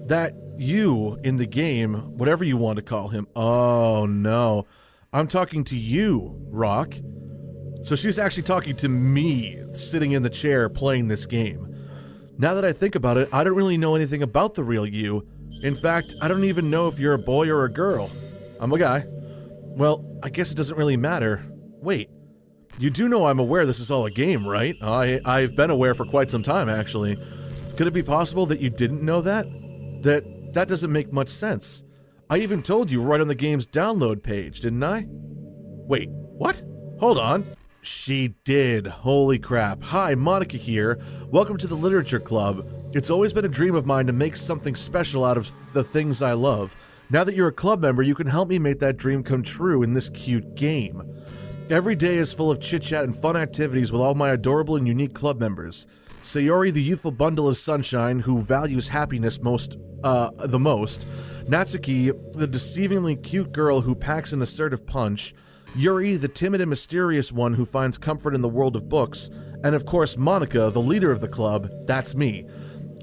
That you in the game, whatever you want to call him. Oh, no. I'm talking to you, Rock. So she's actually talking to me, sitting in the chair playing this game. Now that I think about it, I don't really know anything about the real you. In fact, I don't even know if you're a boy or a girl. I'm a guy. Well, I guess it doesn't really matter. Wait, you do know I'm aware this is all a game, right? I've been aware for quite some time, actually. Could it be possible that you didn't know that? That doesn't make much sense. I even told you right on the game's download page, didn't I? Wait, what? Hold on. She did. Holy crap. Hi, Monica here. Welcome to the Literature Club. It's always been a dream of mine to make something special out of the things I love. Now that you're a club member, you can help me make that dream come true in this cute game. Every day is full of chit-chat and fun activities with all my adorable and unique club members. Sayori, the youthful bundle of sunshine who values happiness the most. Natsuki, the deceivingly cute girl who packs an assertive punch. Yuri, the timid and mysterious one who finds comfort in the world of books, and of course Monica, the leader of the club, that's me.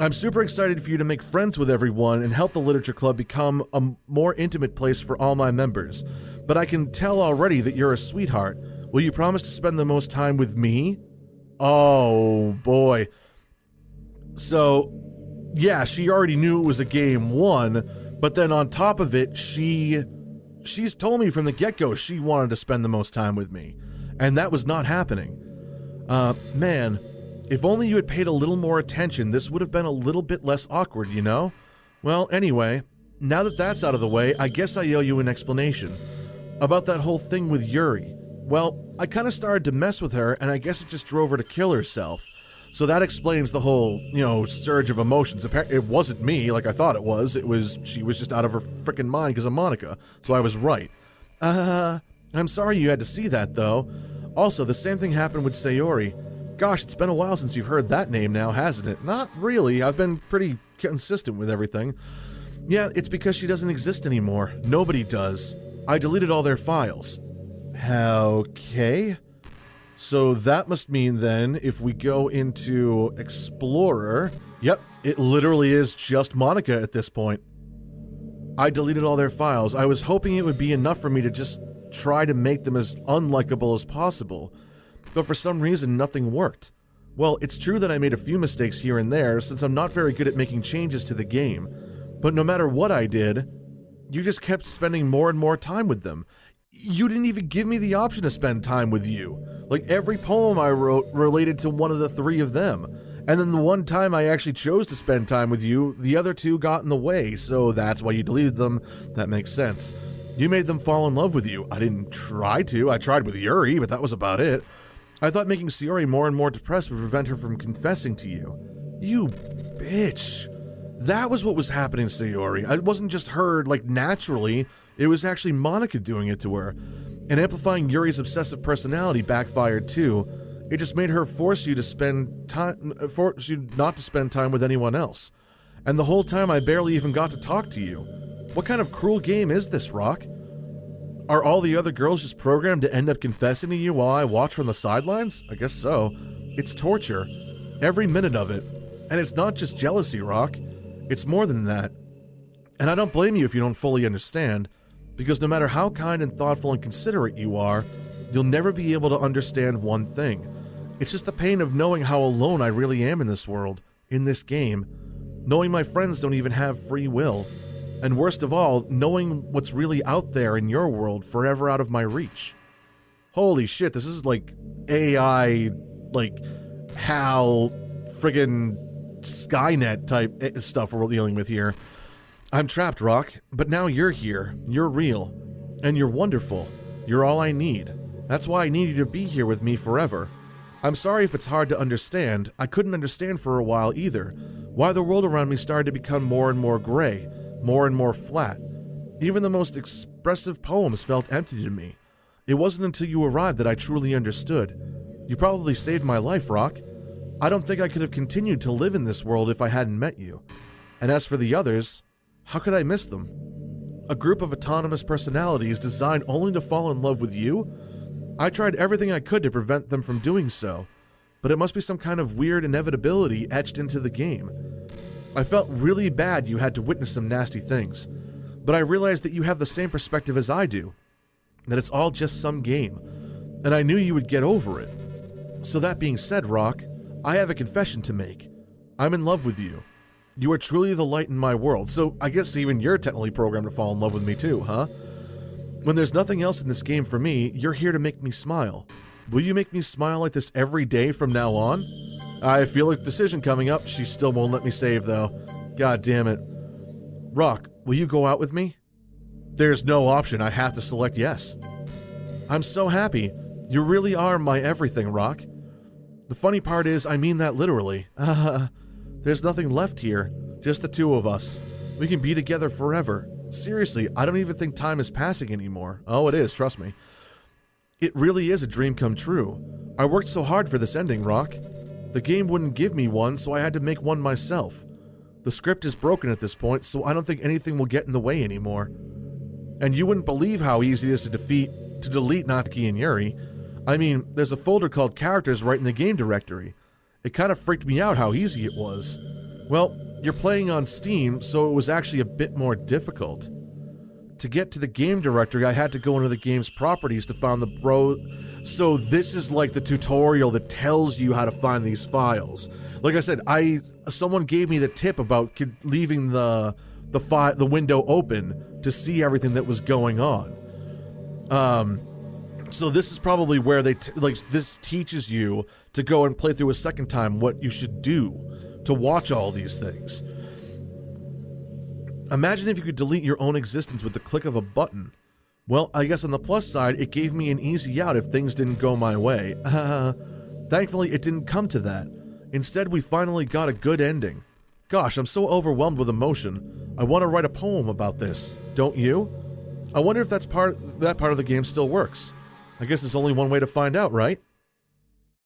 I'm super excited for you to make friends with everyone and help the Literature Club become a more intimate place for all my members. But I can tell already that you're a sweetheart. Will you promise to spend the most time with me? Oh boy. So, yeah, she already knew it was a game one, but then on top of it, She's told me from the get-go she wanted to spend the most time with me, and that was not happening. Man, if only you had paid a little more attention, this would have been a little bit less awkward, you know? Well, anyway, now that that's out of the way, I guess I owe you an explanation. About that whole thing with Yuri. Well, I kind of started to mess with her, and I guess it just drove her to kill herself. So that explains the whole, you know, surge of emotions. It wasn't me like I thought it was. She was just out of her frickin' mind because of Monica. So I was right. I'm sorry you had to see that, though. Also, the same thing happened with Sayori. Gosh, it's been a while since you've heard that name now, hasn't it? Not really. I've been pretty consistent with everything. Yeah, it's because she doesn't exist anymore. Nobody does. I deleted all their files. Okay. So that must mean then, if we go into Explorer, yep, it literally is just Monica at this point. I deleted all their files. I was hoping it would be enough for me to just try to make them as unlikable as possible, but for some reason nothing worked. Well, it's true that I made a few mistakes here and there, since I'm not very good at making changes to the game, but no matter what I did, you just kept spending more and more time with them. You didn't even give me the option to spend time with you. Like, every poem I wrote related to one of the three of them. And then the one time I actually chose to spend time with you, the other two got in the way, so that's why you deleted them. That makes sense. You made them fall in love with you. I didn't try to. I tried with Yuri, but that was about it. I thought making Sayori more and more depressed would prevent her from confessing to you. You bitch. That was what was happening to Sayori. It wasn't just her, like, naturally. It was actually Monica doing it to her. And amplifying Yuri's obsessive personality backfired too. It just made her force you not to spend time with anyone else. And the whole time I barely even got to talk to you. What kind of cruel game is this, Rock? Are all the other girls just programmed to end up confessing to you while I watch from the sidelines? I guess so. It's torture. Every minute of it. And it's not just jealousy, Rock. It's more than that. And I don't blame you if you don't fully understand, because no matter how kind and thoughtful and considerate you are, you'll never be able to understand one thing. It's just the pain of knowing how alone I really am in this world, in this game, knowing my friends don't even have free will, and worst of all, knowing what's really out there in your world forever out of my reach. Holy shit, this is like AI, like HAL, friggin' Skynet type stuff we're dealing with here. I'm trapped, Rock, but now you're here. You're real. And you're wonderful. You're all I need. That's why I need you to be here with me forever. I'm sorry if it's hard to understand. I couldn't understand for a while either. Why the world around me started to become more and more gray, more and more flat. Even the most expressive poems felt empty to me. It wasn't until you arrived that I truly understood. You probably saved my life, Rock. I don't think I could have continued to live in this world if I hadn't met you. And as for the others, how could I miss them? A group of autonomous personalities designed only to fall in love with you? I tried everything I could to prevent them from doing so, but it must be some kind of weird inevitability etched into the game. I felt really bad you had to witness some nasty things, but I realized that you have the same perspective as I do, that it's all just some game, and I knew you would get over it. So that being said, Rock, I have a confession to make. I'm in love with you. You are truly the light in my world, so I guess even you're technically programmed to fall in love with me too, huh? When there's nothing else in this game for me, you're here to make me smile. Will you make me smile like this every day from now on? I feel a decision coming up. She still won't let me save, though. God damn it. Rock, will you go out with me? There's no option. I have to select yes. I'm so happy. You really are my everything, Rock. The funny part is, I mean that literally. There's nothing left here. Just the two of us. We can be together forever. Seriously, I don't even think time is passing anymore. Oh, it is, trust me. It really is a dream come true. I worked so hard for this ending, Rock. The game wouldn't give me one, so I had to make one myself. The script is broken at this point, so I don't think anything will get in the way anymore. And you wouldn't believe how easy it is to delete Natsuki and Yuri. I mean, there's a folder called characters right in the game directory. It kind of freaked me out how easy it was. Well, you're playing on Steam, so it was actually a bit more difficult. To get to the game directory, I had to go into the game's properties to find the So this is like the tutorial that tells you how to find these files. Like I said, someone gave me the tip about leaving the window open to see everything that was going on. So this is probably where this teaches you to go and play through a second time what you should do to watch all these things. Imagine if you could delete your own existence with the click of a button. Well, I guess on the plus side, it gave me an easy out if things didn't go my way. Thankfully, it didn't come to that. Instead, we finally got a good ending. Gosh, I'm so overwhelmed with emotion. I want to write a poem about this. Don't you? I wonder if that part of the game still works. I guess there's only one way to find out, right?